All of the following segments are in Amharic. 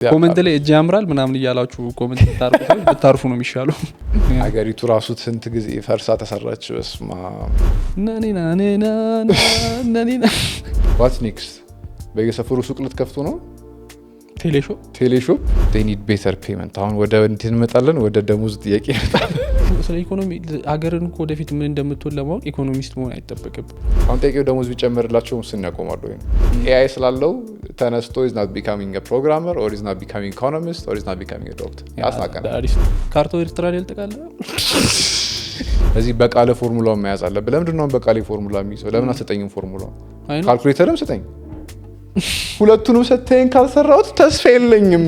ኮሜንት ላይ እጅ ያምራል ምናምን እያላችሁ ኮሜንት ብታርፉ ነው የሚሻለው። ሀገሪቱ ራሱ ስንት ጊዜ ፈርሳ ተሰራች። በስማ ዋት ኔክስት? በየሰፈሩ ሱቅ ልትከፍቱ ነው? ቴሌሾፕ they need better payment። አሁን ወደ እንትን እንመጣለን፣ ወደ ደሞዝ ጥያቄ ይመጣል። ስለ ኢኮኖሚ ሀገርን እኮ ወደፊት ምን እንደምትሆን ለማወቅ ኢኮኖሚስት መሆን አይጠበቅም። አሁን ጥያቄው ደሞዝ ቢጨመርላቸው ሙስና ያቆማሉ ወይ? ኤአይ ስላለው ተነስቶ is not becoming a programmer or is not becoming economist or is not becoming a doctor ያስናቀና ካርቶ ኤርትራ ይልጠቃል። እዚህ በቃለ ፎርሙላው መያዝ አለብህ። ለምንድን ነው በቃለ ፎርሙላ የሚይዘው? ለምን አትሰጠኝም ፎርሙላው? ካልኩሌተርም ስጠኝ። ሁለቱንም ሰተኝ ካልሰራሁት ተስፋ የለኝም።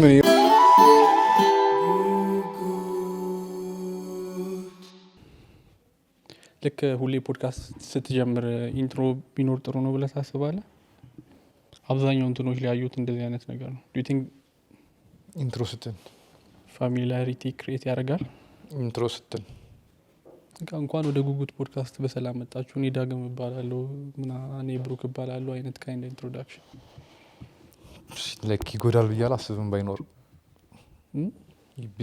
ልክ ሁሌ ፖድካስት ስትጀምር ኢንትሮ ቢኖር ጥሩ ነው ብለህ ታስባለህ? አብዛኛው እንትኖች ሊያዩት እንደዚህ አይነት ነገር ነው። ዱ ዩ ቲንክ ኢንትሮ ስትል ፋሚሊያሪቲ ክሬት ያደርጋል? ኢንትሮ ስትል እንኳን ወደ ጉጉት ፖድካስት በሰላም መጣችሁ፣ እኔ ዳግም እባላለሁ እኔ ብሩክ እባላለሁ አይነት ካይንድ ኢንትሮዳክሽን ለክ ይጎዳል ብዬ አላስብም።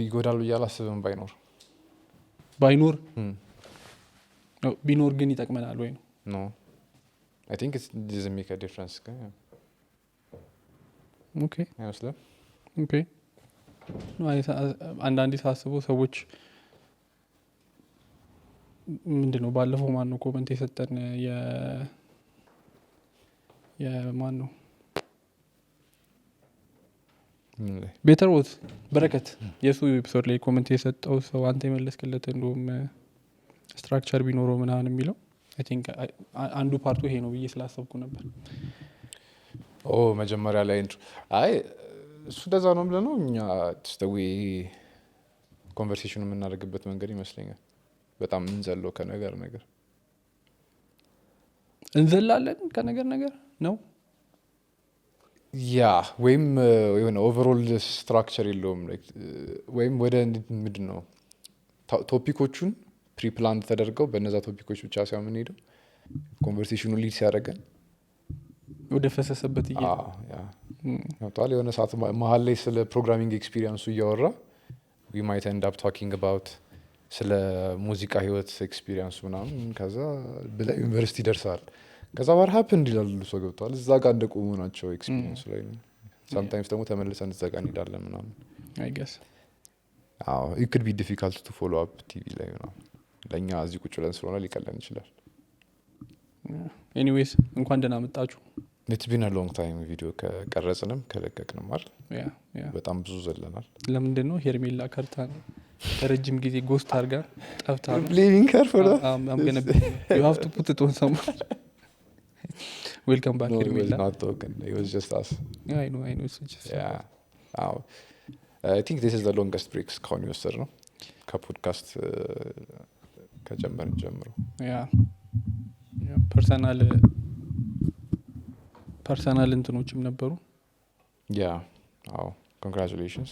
ይጎዳል ብዬ አላስብም። ቢኖር ግን ይጠቅመናል ወይ ነው? ኖ አይ ቲንክ ኢትስ doesn't make a difference። ኦኬ አይመስልም? ኦኬ አንዳንዴ ሳስበው ሰዎች ምንድነው ባለፈው ማን ነው ኮሜንት የሰጠን የማን ነው ቤተርወት በረከት የሱ ኤፒሶድ ላይ ኮሜንት የሰጠው ሰው አንተ የመለስክለት እንደውም ስትራክቸር ቢኖረው ምናምን የሚለው አይ ቲንክ አንዱ ፓርቱ ይሄ ነው ብዬ ስላሰብኩ ነበር። መጀመሪያ ላይ አይ እሱ እንደዛ ነው ብለህ ነው እኛ ተስተዊ ኮንቨርሴሽን የምናደርግበት መንገድ ይመስለኛል። በጣም እንዘለው ከነገር እንዘላለን ከነገር ነው ያ ወይም የሆነ ኦቨርኦል ስትራክቸር የለውም። ወይም ወደ ምንድን ነው ቶፒኮቹን ፕሪፕላን ተደርገው በእነዛ ቶፒኮች ብቻ ሳይሆን የምንሄደው ኮንቨርሴሽኑ ሊድ ሲያደርገን ወደ ፈሰሰበት ያወጣል። የሆነ ሰዓት መሀል ላይ ስለ ፕሮግራሚንግ ኤክስፒሪየንሱ እያወራ we might end up talking about ስለ ሙዚቃ ህይወት ኤክስፒሪየንሱ ምናምን ከዛ ብላ ዩኒቨርሲቲ ደርሳል። ከዛ ባር ሀፕን ይላሉ ሰው ገብቷል። እዛ ጋር እንደቆሙ ናቸው ኤክስፒሪየንሱ ላይ። sometimes ደግሞ ተመልሰን እዛ ጋር እንሄዳለን ምናምን I guess it could be difficult to follow up ቲቪ ላይ ነው። ለኛ እዚህ ቁጭ ብለን ስለሆነ ሊቀለን ይችላል። anyways እንኳን ደህና መጣችሁ። it's been a long time ቪዲዮ ከቀረጽንም ከለቀቅንም አይደል? በጣም ብዙ ዘለናል። ለምንድን ነው ሄርሜላ ከርታ ነው ረጅም ጊዜ ጎስት አድርጋ ጠፍታ ነው? blaming her for that? I'm going to you have to put it on someone. Welcome back, Hermela. No, it was not talking. It was just us. I know it's just I think this is the longest break እስካሁን የወሰድ ነው ከፖድካስት ከጀመርን ጀምሮ። ፐርሰናል እንትኖችም ነበሩ። congratulations.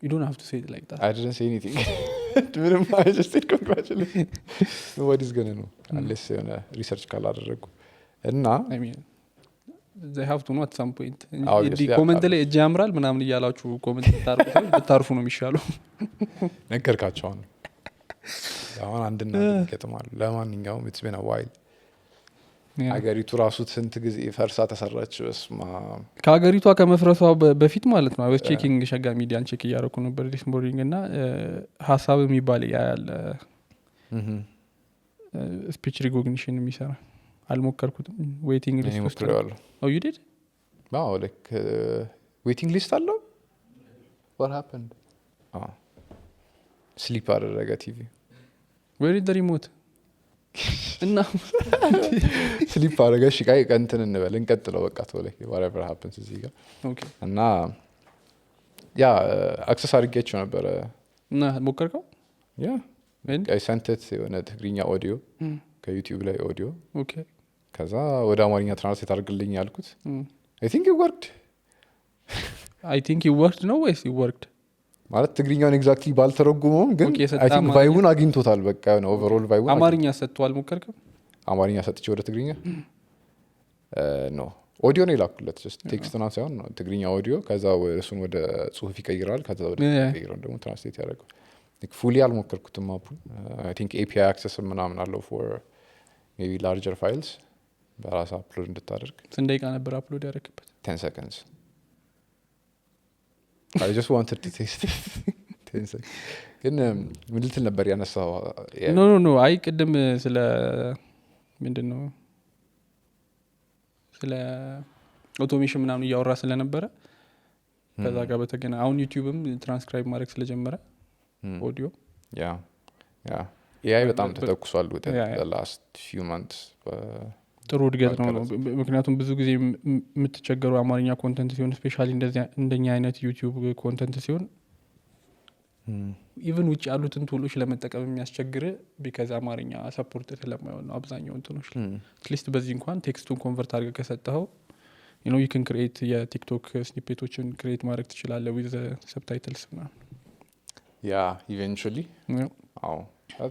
You don't have to say it like that. I didn't say anything. I just said congratulations. Nobody's gonna know unless የሆነ ሪሰርች ካላደረጉ እና I mean they have to know at some point. ኮሜንት ላይ እጅ ያምራል ምናምን እያላችሁ ኮሜንት ብታርፉ ነው የሚሻለው። ነገርካቸው አሁን አንድና ገጥማሉ። ለማንኛውም it's been a while. ሀገሪቱ ራሱ ስንት ጊዜ ፈርሳ ተሰራች። በስማ ከሀገሪቷ ከመፍረሷ በፊት ማለት ነው። አወስ ቼኪንግ ሸጋ ሚዲያን ቼክ እያደረኩ ነበር ዲስ ሞርኒንግ እና ሀሳብ የሚባል ያለ ስፒች ሪኮግኒሽን የሚሰራ አልሞከርኩትም። ዌቲንግ ሊስት ውስጥ ነው። you did? like ዌቲንግ ሊስት አለው። what happened? ስሊፕ አደረገ ቲቪ። where is the remote? እና ስሊፕ አደረገ። እሺ ቃይ እንትን እንበል እንቀጥለው በቃ ተወለ whatever happens እዚህ ጋር እና አክሰስ አድርጌያቸው ነበረ እና ሞከርከው? I sent it የሆነ ትግርኛ ኦዲዮ ከዩቲዩብ ላይ ኦዲዮ ከዛ ወደ አማርኛ ትራንስሌት አድርግልኝ ያልኩት I think it worked ነው ወይስ it worked? ማለት ትግርኛውን ኤግዛክትሊ ባልተረጉመውም ግን አይ ቲንክ ቫይቡን አግኝቶታል። በቃ ነው ኦቨርኦል ቫይቡን። አማርኛ ሰጥቷል ሞከርከው? አማርኛ ሰጥቼ ወደ ትግርኛ ኖ ኦዲዮ ነው የላኩለት ጀስት ቴክስት ና ሳይሆን ትግርኛ ኦዲዮ ከዛ እሱን ወደ ጽሁፍ ይቀይራል ከዛ ወደ ይቀይራል ደግሞ ትራንስሌት ያደርገው ፉሊ አልሞከርኩትም አፑን አይ ቲንክ ኤፒአይ አክሰስ ምናምን አለው ፎር ሜቢ ላርጀር ፋይልስ በራስ አፕሎድ እንድታደርግ ስንት ደቂቃ ነበር አፕሎድ ያደረግበት 10 seconds I just wanted to taste it 10 seconds ግን ምን ልትል ነበር ያነሳው ኖ አይ ቅድም ስለ ምንድነው ስለ አውቶሜሽን ምናምን እያወራ ስለነበረ ከዛ ጋር በተገና አሁን ዩቲዩብም ትራንስክራይብ ማድረግ ስለጀመረ ኦዲዮ ያ AI በጣም ተተኩሷል ወደ the last few months ጥሩ እድገት ነው ምክንያቱም ብዙ ጊዜ የምትቸገሩ አማርኛ ኮንተንት ሲሆን ስፔሻሊ እንደኛ አይነት ዩቲዩብ ኮንተንት ሲሆን ኢቭን ውጭ ያሉትን ቱሎች ለመጠቀም የሚያስቸግር ቢካዝ አማርኛ ሰፖርት ስለማይሆን ነው አብዛኛው እንትኖች አትሊስት በዚህ እንኳን ቴክስቱን ኮንቨርት አድርገህ ከሰጠኸው you can create የቲክቶክ ስኒፔቶችን ክሬት ማድረግ ትችላለህ with the subtitles ምናምን eventually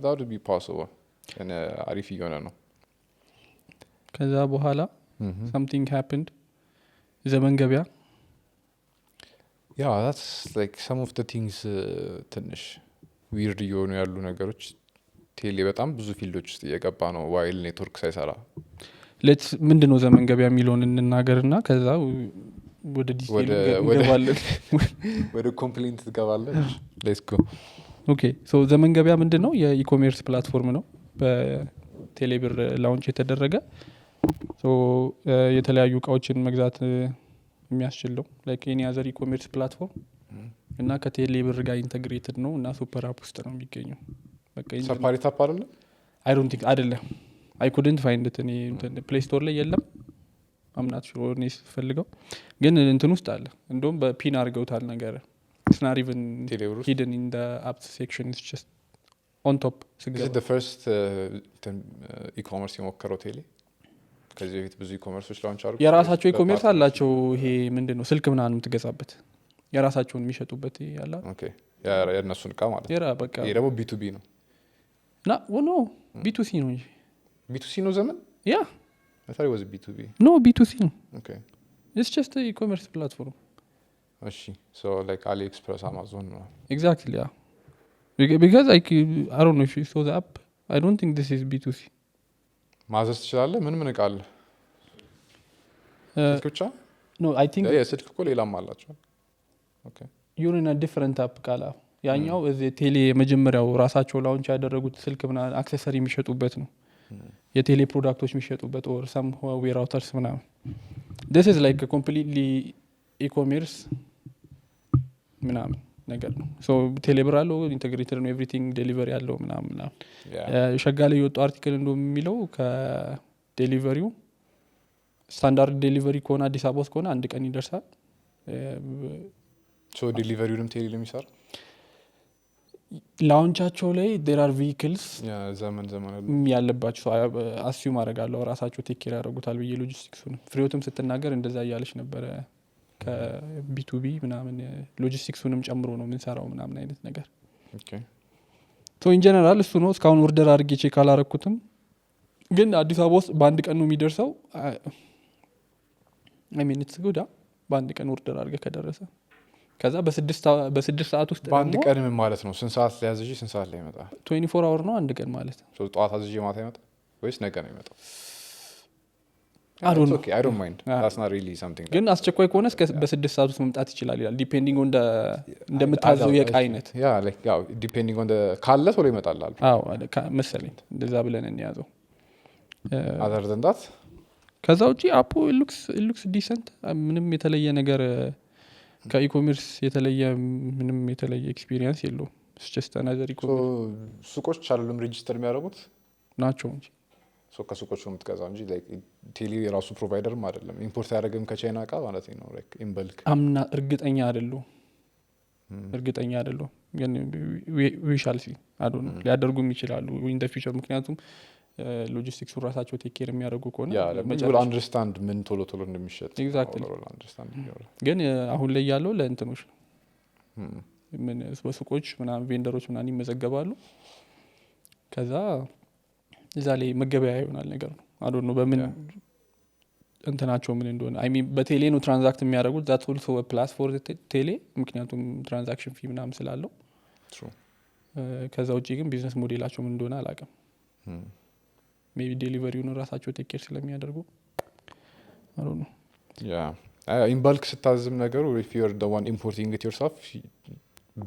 that would be possible and አሪፍ እየሆነ ነው ከዛ በኋላ something happened ዘመን ገበያ that's like some of the things ትንሽ weird እየሆኑ ያሉ ነገሮች ቴሌ በጣም ብዙ ፊልዶች ውስጥ እየገባ ነው ዋይል ኔትወርክ ሳይሰራ ምንድነው ዘመን ገበያ የሚለውን እንናገርና ከዛ ወደ ዲቴል እንገባለን ወደ ኮምፕሌንት ትገባለን let's go okay so ዘመን ገበያ ምንድነው የኢኮሜርስ ፕላትፎርም ነው በቴሌብር ላውንች የተደረገ so የተለያዩ እቃዎችን መግዛት የሚያስችለው like any other e-commerce platform እና ከቴሌብር ጋር ኢንተግሬትድ ነው እና ሱፐር አፕ ውስጥ ነው የሚገኘው በቃ ሰፓሬት አፕ አይደለ I don't think አይደለም I couldn't find it እኔ ፕሌይ ስቶር ላይ የለም I'm not sure እኔ ስፈልገው ግን እንትን ውስጥ አለ እንደውም በፒን አድርገውታል ነገር it's not even hidden in the app section it's just on top is it the first e-commerce የሞከረው ቴሌ ከዚህ በፊት ብዙ ኢኮመርሶች ላውንች አድርገው የራሳቸው ኢኮመርስ አላቸው ይሄ ምንድነው ስልክ ምናምን የምትገዛበት የራሳቸውን የሚሸጡበት ያላ ኦኬ የነሱን እቃ ማለት በቃ ይሄ ደግሞ B2B ነው ና ኖ B2C ነው እንጂ B2C ነው ዘመን I thought it was B2B no B2C ነው okay it's just a e-commerce platform እሺ so like AliExpress Amazon ነው exactly because I don't know if you saw the app I don't think this is B2C ማዘዝ ትችላለህ ምን እቃ አለ ስልክ ብቻ no I think ስልክ እኮ ሌላም አላቸው okay you're in a different app ካላ ያኛው እዚህ ቴሌ የመጀመሪያው ራሳቸው ላውንች ያደረጉት ስልክ ምናምን አክሰሰሪ የሚሸጡበት ነው የቴሌ ፕሮዳክቶች የሚሸጡበት or some Huawei routers ምናምን this is like a completely e-commerce ምናምን ነገር ነው so ቴሌብር አለው ኢንተግሬትድ ነው ኤቭሪቲንግ ዴሊቨሪ አለው ምናምን ሸጋለ የወጡ አርቲክል እንደውም የሚለው ከዴሊቨሪው ስታንዳርድ ዴሊቨሪ ከሆነ አዲስ አበባ ውስጥ ከሆነ አንድ ቀን ይደርሳል so ዴሊቨሪውንም ቴሌ ለሚሰራ ላውንቻቸው ላይ there are vehicles ዘመን ያለባቸው አስዩም አደርጋለሁ ራሳቸው ቴክ ኬር ያደርጉታል ብዬ ሎጂስቲክሱን ፍሬዎትም ስትናገር እንደዛ እያለች ነበረ ከB2B ምናምን ሎጂስቲክሱንም ጨምሮ ነው የምንሰራው ምናምን አይነት ነገር okay so in general እሱ ነው እስካሁን ኦርደር አድርጌ ቼክ አላረኩትም ግን አዲስ አበባ ውስጥ በአንድ ቀን ነው የሚደርሰው I mean it's good በአንድ ቀን ኦርደር አድርገህ ከደረሰ ከዛ በ6 ሰዓት ውስጥ በአንድ ቀን ምን ማለት ነው ስንት ሰዓት ሊያዝጂ ስንት ሰዓት ላይ ይመጣ 24 hour ነው አንድ ቀን ማለት so ጠዋት አዝጂ ማታ ይመጣ ወይስ ነገ ነው ይመጣው I don't know okay I don't mind that's not really something ግን አስቸኳይ ከሆነ እስከ በ6 ሰዓት ውስጥ መምጣት ይችላል ይላል ዲፔንዲንግ ኦን እንደምታዘው የቃ አይነት like ዲፔንዲንግ ኦን ካለ ቶሎ ይመጣል አዎ መሰለኝ እንደዛ ብለን እንያዘው other than that ከዛ ውጪ አፑ looks decent ምንም የተለየ ነገር ከኢኮሜርስ የተለየ ምንም የተለየ ኤክስፒሪየንስ የለውም it's just another e-commerce ሱቆች አይደለም ሬጂስተር የሚያደርጉት ናቸው እንጂ ከሱቆች ነው የምትገዛው እንጂ like ቴሌ የራሱ ፕሮቫይደርም አይደለም ኢምፖርት ያደረገም ከቻይና እቃ ማለት ነው like in bulk አምና እርግጠኛ አይደለሁ ግን we shall see I don't know ሊያደርጉም ይችላሉ in the future ምክንያቱም ሎጂስቲክስ ራሳቸው ቴክ ኬር የሚያደርጉ ከሆነ መጀመሪያ አንደርስታንድ ምን ቶሎ እንደሚሸጥ exactly አንደርስታንድ ግን አሁን ላይ ያለው ለእንትኖች ምን በሱቆች ምናምን ቬንደሮች ምናምን ይመዘገባሉ ከዛ እዛ ላይ መገበያ ይሆናል ነገር ነው I don't know በምን እንትናቸው ምን እንደሆነ አይ ሚን በቴሌ ነው ትራንዛክት የሚያደርጉት ዛት ኦልሶ ፕላስ ፎር ቴሌ ምክንያቱም ትራንዛክሽን ፊ ምናምን ስላለው ከዛ ውጭ ግን ቢዝነስ ሞዴላቸው ምን እንደሆነ አላውቅም ሜቢ ዴሊቨሪውን ራሳቸው ቴኬር ስለሚያደርጉ አሮ ነው ኢንባልክ ስታዝም ነገሩ if you're the one importing it yourself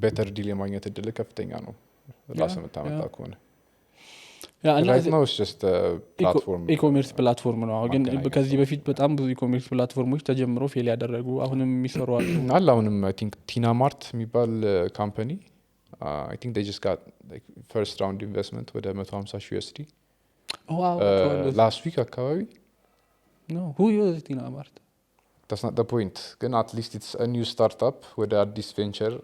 better ዲል የማግኘት እድል ከፍተኛ ነው ራስ የምታመጣ ከሆነ right now it's just a platform ኢኮሜርስ ፕላትፎርም ነው ግን ከዚህ በፊት በጣም ብዙ ኢኮሜርስ ፕላትፎርሞች ተጀምረው ፌል ያደረጉ አሁንም የሚሰሩ አሉ አሁንም I think ቲና ማርት የሚባል ካምፓኒ I think they just got like first round investment ወደ $150 wow last week አካባቢ no who uses ቲና ማርት that's not the point ግን at least it's a new startup ወደ አዲስ ቬንቸር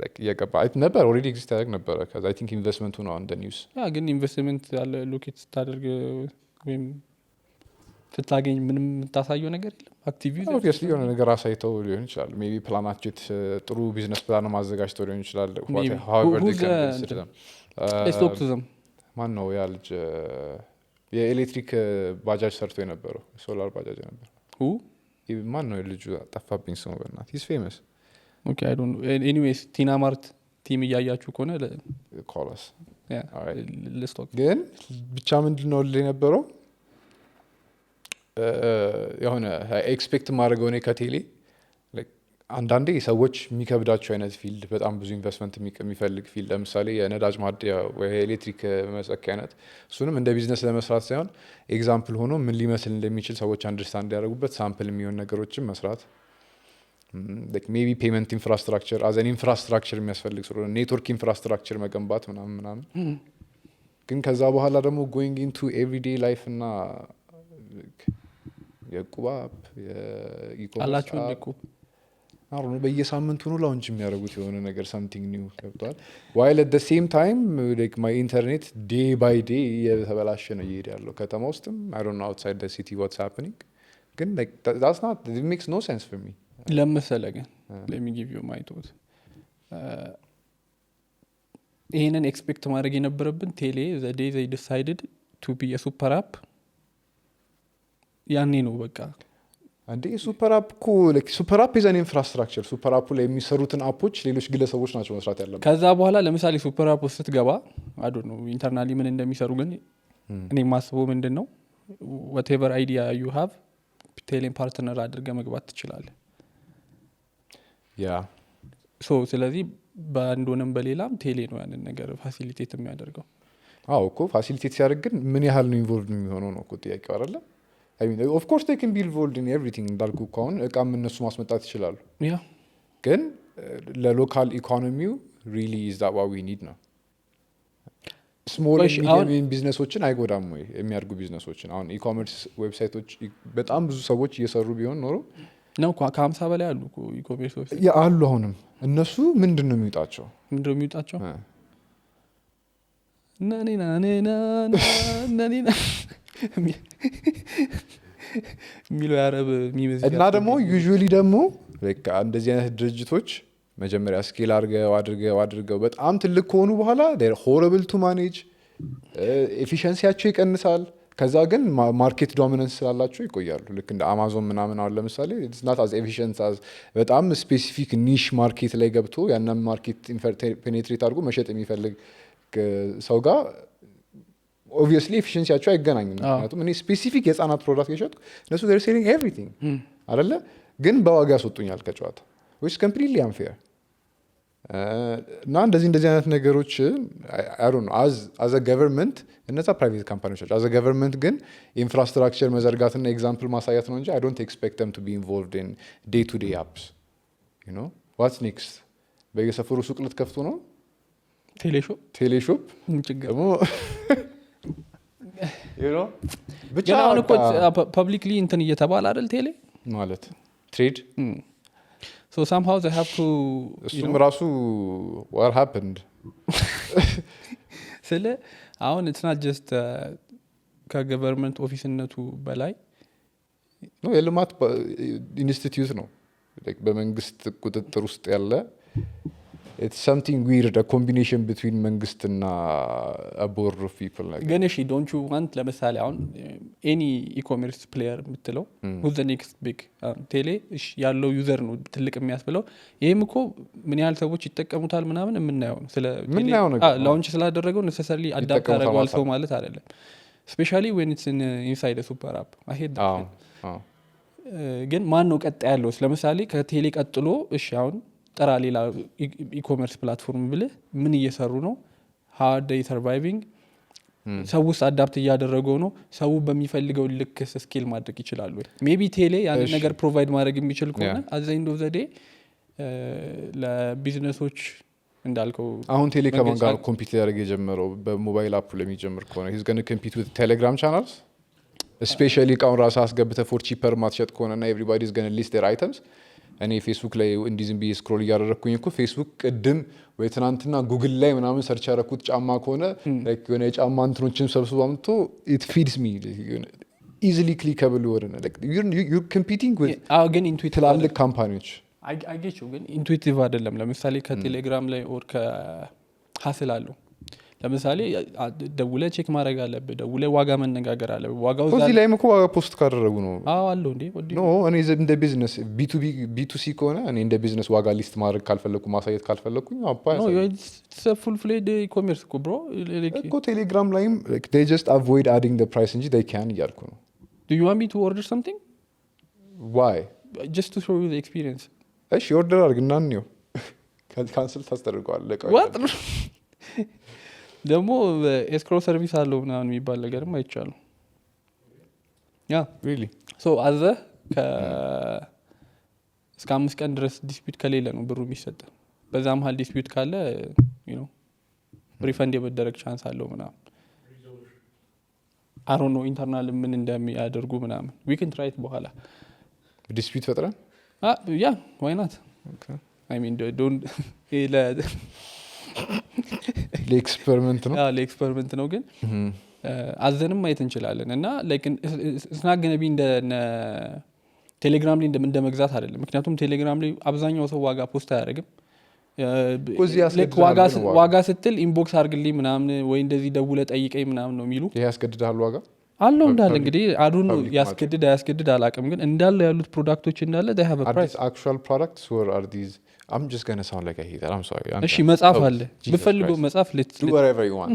like የገባ ነበር already exist ያደርግ ነበር because I think investment ነው on the news ግን ኢንቨስትመንት ያለ ሎኬት ስታደርግ ወይም ስታገኝ ምንም የምታሳየው ነገር የለም አክቲቭ ዩዘር obviously የሆነ ነገር አሳይተው ሊሆን ይችላል ሜቢ ፕላናቸው ጥሩ ቢዝነስ ፕላን ማዘጋጅተው ሊሆን ይችላል however they can consider them let's talk to them ማን ነው ያ ልጅ የኤሌክትሪክ ባጃጅ ሰርቶ የነበረው ሶላር ባጃጅ ነበር who ማን ነው ልጁ ጠፋብኝ ስሙ በእናት he's famous okay I don't know anyways ቲና ማርት ቲም እያያችሁ ከሆነ call us yeah alright let's talk ግን ብቻ ምንድነው የነበረው የሆነ ኤክስፔክት ማድረገው እኔ ከቴሌ አንዳንዴ ሰዎች የሚከብዳቸው አይነት ፊልድ በጣም ብዙ ኢንቨስትመንት የሚፈልግ ፊልድ ለምሳሌ የነዳጅ ማደያ ወይ ኤሌክትሪክ መሰኪያ አይነት እሱንም እንደ ቢዝነስ ለመስራት ሳይሆን ኤግዛምፕል ሆኖ ምን ሊመስል እንደሚችል ሰዎች አንደርስታንድ ያደርጉበት ሳምፕል የሚሆን ነገሮችን መስራት ሜቢ ፔመንት ኢንፍራስትራክቸር አዘን ኢንፍራስትራክቸር የሚያስፈልግ ስለሆነ ኔትወርክ ኢንፍራስትራክቸር መገንባት ምናምን ግን ከዛ በኋላ ደግሞ ጎይንግ ኢንቱ ኤቭሪዴይ ላይፍ እና የቁባ አላችሁ እንደቁ አሁን በየሳምንቱ ነው ላውንች የሚያደርጉት የሆነ ነገር something new ገብቷል while at the same time like my internet day by day የተበላሸ ነው እየሄደ ያለው ከተማ ውስጥም I don't know outside the city what's happening ግን like that's not it makes no sense for me ለምሳሌ ግን let me give you my thought ይሄንን ኤክስፔክት ማድረግ የነበረብን ቴሌ the day they decided to be a super app ያኔ ነው በቃ አንዴ ሱፐር አፕ ኮ ሱፐር አፕ ኢዘን ኢንፍራስትራክቸር ሱፐር አፕ ላይ የሚሰሩትን አፖች ሌሎች ግለሰቦች ናቸው መስራት ያለበት ከዛ በኋላ ለምሳሌ ሱፐር አፕ ውስጥ ስትገባ አይ ዶንት ኖ ኢንተርናሊ ምን እንደሚሰሩ ግን እኔ ማስበው ምንድነው whatever idea you have ቴሌን ፓርትነር አድርገህ መግባት ትችላለህ ያ ሶ ስለዚህ በአንዶንም በሌላም ቴሌ ነው ያንን ነገር ፋሲሊቴት የሚያደርገው አዎ እኮ ፋሲሊቴት ሲያደርግ ግን ምን ያህል ነው ኢንቮልቭድ የሚሆነው ነው እኮ ጥያቄው አይደለ I mean of course they can be involved in everything እንዳልኩ ከሆነ እቃም እነሱ ማስመጣት ይችላሉ ያ ግን ለሎካል ኢኮኖሚው really is that what we need ነው ስሞል ሚዲየም ቢዝነሶችን አይጎዳም ወይ የሚያርጉ ቢዝነሶችን አሁን ኢኮመርስ ዌብሳይቶች በጣም ብዙ ሰዎች እየሰሩ ቢሆን ኖሮ ነው ከ50 በላይ አሉ ኢኮመርስ ዌብሳይት ያሉ አሁንም እነሱ ምንድነው የሚውጣቸው ነኔና ሚሎ ያረብ ሚመዝ እና ደግሞ ዩዥዋሊ ደግሞ እንደዚህ አይነት ድርጅቶች መጀመሪያ ስኬል አድርገው በጣም ትልቅ ከሆኑ በኋላ they are horrible to manage ኤፊሺየንሲያቸው ይቀንሳል ከዛ ግን ማርኬት ዶሚናንስ ስላላቸው ይቆያሉ ልክ እንደ አማዞን ምናምን አሁን ለምሳሌ it's not as efficient as በጣም ስፔሲፊክ ኒሽ ማርኬት ላይ ገብቶ ያንን ማርኬት ፔኔትሬት አድርጎ መሸጥ የሚፈልግ ሰው ጋር obviously ኤፊሺየንሲያቸው አይገናኝም ምክንያቱም እኔ ስፔሲፊክ የህፃናት ፕሮዳክት የሸጥኩ እነሱ they're selling everything አይደለ ግን በዋጋ ያስወጡኛል ከጨዋታ which is completely unfair እና እንደዚህ አይነት ነገሮች I don't know as a government እነዛ ፕራይቬት ካምፓኒዎች as a government ግን ኢንፍራስትራክቸር መዘርጋትና ኤግዛምፕል ማሳየት ነው እንጂ I don't expect them to be involved in day to day apps you know what's next በየሰፈሩ ሱቅ ልትከፍቱ ነው ቴሌሾፕ ደግሞ you know ብቻ አሁን እኮ ፐብሊክሊ እንትን እየተባለ አይደል ቴሌ ማለት ትሬድ so somehow they have to እሱም ራሱ what happened ስለ አሁን it's not just ከገቨርንመንት ኦፊስነቱ በላይ ነው የልማት ኢንስቲትዩት ነው በመንግስት ቁጥጥር ውስጥ ያለ it's something weird, a combination between መንግስትና a board of people like ግን እሺ ዶንት ዩ ዋንት ለምሳሌ አሁን ኤኒ ኢኮሜርስ ፕሌየር የምትለው who's the next big ቴሌ እሺ ያለው ዩዘር ነው ትልቅ የሚያስብለው ይሄም እኮ ምን ያህል ሰዎች ይጠቀሙታል ምናምን የምናየው ነው ስለ ላውንች ስላደረገው necessarily አዳፕት አደረገዋል ሰው ማለት አይደለም especially when it's inside a super app I hate that ግን ማን ነው ቀጥ ያለው ለምሳሌ ከቴሌ ቀጥሎ እሺ አሁን ጠራ ሌላ ኢኮሜርስ ፕላትፎርም ብለህ ምን እየሰሩ ነው how are they surviving ሰውስ አዳፕት እያደረገው ነው ሰው በሚፈልገው ልክ ስኬል ማድረግ ይችላል ወይ ሜቢ ቴሌ ያን ነገር ፕሮቫይድ ማድረግ የሚችል ከሆነ at the end of the day ለቢዝነሶች እንዳልከው አሁን ቴሌ ከማን ጋር ኮምፒት ያደርግ የጀመረው በሞባይል አፕ ለሚጀምር ከሆነ he's going to compete with Telegram channels especially ቃውን ራስ አስገብተ for cheaper ማትሸጥ ከሆነና everybody is going to list their items እኔ ፌስቡክ ላይ እንዲህ ዝም ብዬ ስክሮል እያደረግኩኝ እኮ ፌስቡክ ቅድም ወይ ትናንትና ጉግል ላይ ምናምን ሰርች ያደረኩት ጫማ ከሆነ የሆነ የጫማ እንትኖችን ሰብስቦ አምጥቶ it feeds me easily clickable ወደነ you're competing with ትላልቅ ካምፓኒዎች I get you ግን ኢንቱዊቲቭ አይደለም ለምሳሌ ከቴሌግራም ላይ ኦር ከሀስል አለው ለምሳሌ ደውለ ቼክ ማድረግ አለብህ ደውለ ዋጋ መነጋገር አለብህ ዋጋው እዚህ ላይም እኮ ዋጋ ፖስት ካደረጉ ነው አለው እንዴ ኖ እኔ እንደ ቢዝነስ B2C ከሆነ እኔ እንደ ቢዝነስ ዋጋ ሊስት ማድረግ ካልፈለኩ ማሳየት ካልፈለኩኝ no it's a full fledged e-commerce bro እኮ ቴሌግራም ላይም they just avoid adding the price እንጂ they can እያልኩ ነው do you want me to order something why just to show you the experience እሺ ኦርደር አድርግና ነው ካንሰል ታስደርገዋል what ደግሞ ኤስክሮ ሰርቪስ አለው ምናምን የሚባል ነገርም አይቻልም ያ really so አዘ እስከ 5 ቀን ድረስ ዲስፒዩት ከሌለ ነው ብሩ የሚሰጥ በዛ መሃል ዲስፒዩት ካለ you know ሪፈንድ የመደረግ ቻንስ አለው ምናምን I don't know ኢንተርናል ምን እንደሚያደርጉ ምናምን we can try it በኋላ ዲስፒዩት ፈጥረን yeah why not okay I mean don't ለኤክስፐሪመንት ነው ለኤክስፐሪመንት ነው ግን አዘንም ማየት እንችላለን እና like it's not going to be እንደ ቴሌግራም ላይ እንደመግዛት አይደለም ምክንያቱም ቴሌግራም ላይ አብዛኛው ሰው ዋጋ ፖስት አያደርግም ዋጋ ስትል ኢንቦክስ አድርግልኝ ምናምን ወይ እንደዚህ ደውለ ጠይቀኝ ምናምን ነው የሚሉ ይሄ ያስገድዳል ዋጋ አለው እንዳለ እንግዲህ አዱን ያስገድድ አያስገድድ አላውቅም ግን እንዳለ ያሉት ፕሮዳክቶች እንዳለ they have a price actual products or are these I'm just going to sound like I hate that I'm sorry እሺ መጻፍ አለ በፈልገው መጻፍ do whatever you want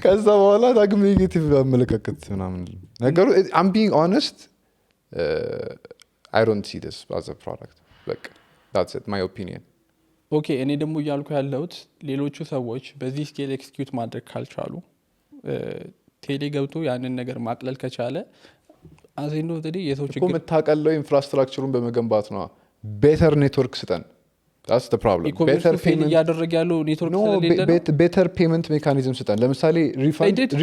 ከዛ በኋላ ዳግም ኔጌቲቭ አመለካከት ምናምን ነገሩ I'm being honest I don't see this as a product like that's it my opinion ኦኬ እኔ ደግሞ እያልኩ ያለሁት ሌሎቹ ሰዎች በዚህ ስኬል ኤክስኪዩት ማድረግ ካልቻሉ ቴሌ ገብቶ ያንን ነገር ማቅለል ከቻለ አዘንዶ ተዲ የሰው ችግር መታቀለው ኢንፍራስትራክቸሩን በመገንባት ነው ቤተር ኔትወርክ ስጠን that's the problem better payment ያደረገ ያለው ኔትወርክ ስለሌለ better payment mechanism ስጠን ለምሳሌ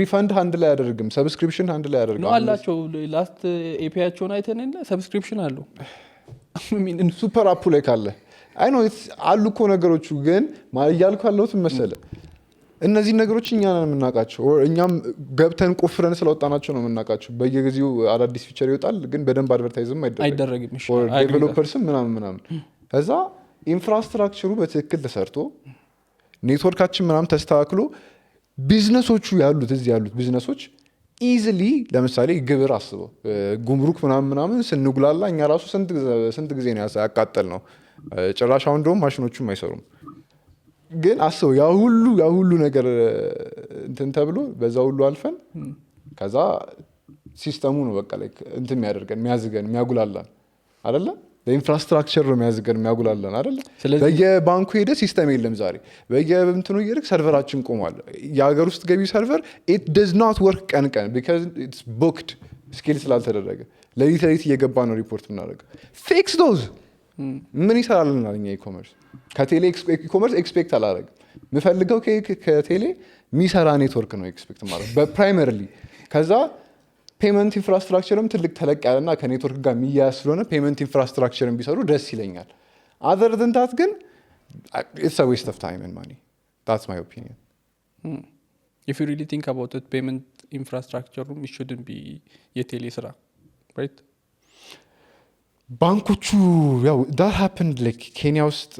refund ሃንድል ላይ ያደርግም ሰብስክሪፕሽን ሃንድል ላይ ያደርጋል ነው አላቸው ላስት ኤፒአይቸውን አይተንና ሰብስክሪፕሽን አለው I mean ሱፐር አፑ ላይ ካለ I know it's አሉ እኮ ነገሮቹ ግን ማያልኩ ያለውት መሰለ እነዚህ ነገሮች እኛ ነን የምናውቃቸው እኛም ገብተን ቆፍረን ስለወጣናቸው ነው የምናውቃቸው በየጊዜው አዳዲስ ፊቸር ይወጣል ግን በደንብ አድቨርታይዝም አይደረግም ዴቨሎፐርስም ምናምን ከዛ ኢንፍራስትራክቸሩ በትክክል ተሰርቶ ኔትወርካችን ምናምን ተስተካክሎ ቢዝነሶቹ ያሉት እዚህ ያሉት ቢዝነሶች ኢዚሊ ለምሳሌ ግብር አስበው ጉምሩክ ምናምን ስንጉላላ እኛ ራሱ ስንት ጊዜ ነው ያቃጠል ነው ጭራሽ አሁን እንደውም ማሽኖቹም አይሰሩም ግን አስበው ያ ሁሉ ነገር እንትን ተብሎ በዛ ሁሉ አልፈን ከዛ ሲስተሙ ነው በቃ ላይክ እንትን የሚያደርገን የሚያጉላላን አይደለ ለኢንፍራስትራክቸር ነው የሚያጉላላን አይደለ በየባንኩ ሄደ ሲስተም የለም ዛሬ በየእንትኑ ይርክ ሰርቨራችን ቆሟል የሀገር ውስጥ ገቢ ሰርቨር it does not work ቀን because it's booked ስኬል ስላልተደረገ ለሊት እየገባ ነው ሪፖርት እናደርገው fix those ምን ይሰራልናል እኛ ኢኮመርስ ከቴሌ ኢኮመርስ ኤክስፔክት አላደረግም የምፈልገው ከቴሌ የሚሰራ ኔትወርክ ነው ኤክስፔክት ማለት በፕራይመሪሊ ከዛ ፔመንት ኢንፍራስትራክቸርም ትልቅ ተለቅ ያለና ከኔትወርክ ጋር የሚያያዝ ስለሆነ ፔመንት ኢንፍራስትራክቸርን ቢሰሩ ደስ ይለኛል other than that ግን it's a waste of time and money that's my opinion if you really think about it payment infrastructure it shouldn't be የቴሌ ስራ right ባንኮቹ ያው that happened like ኬንያ ውስጥ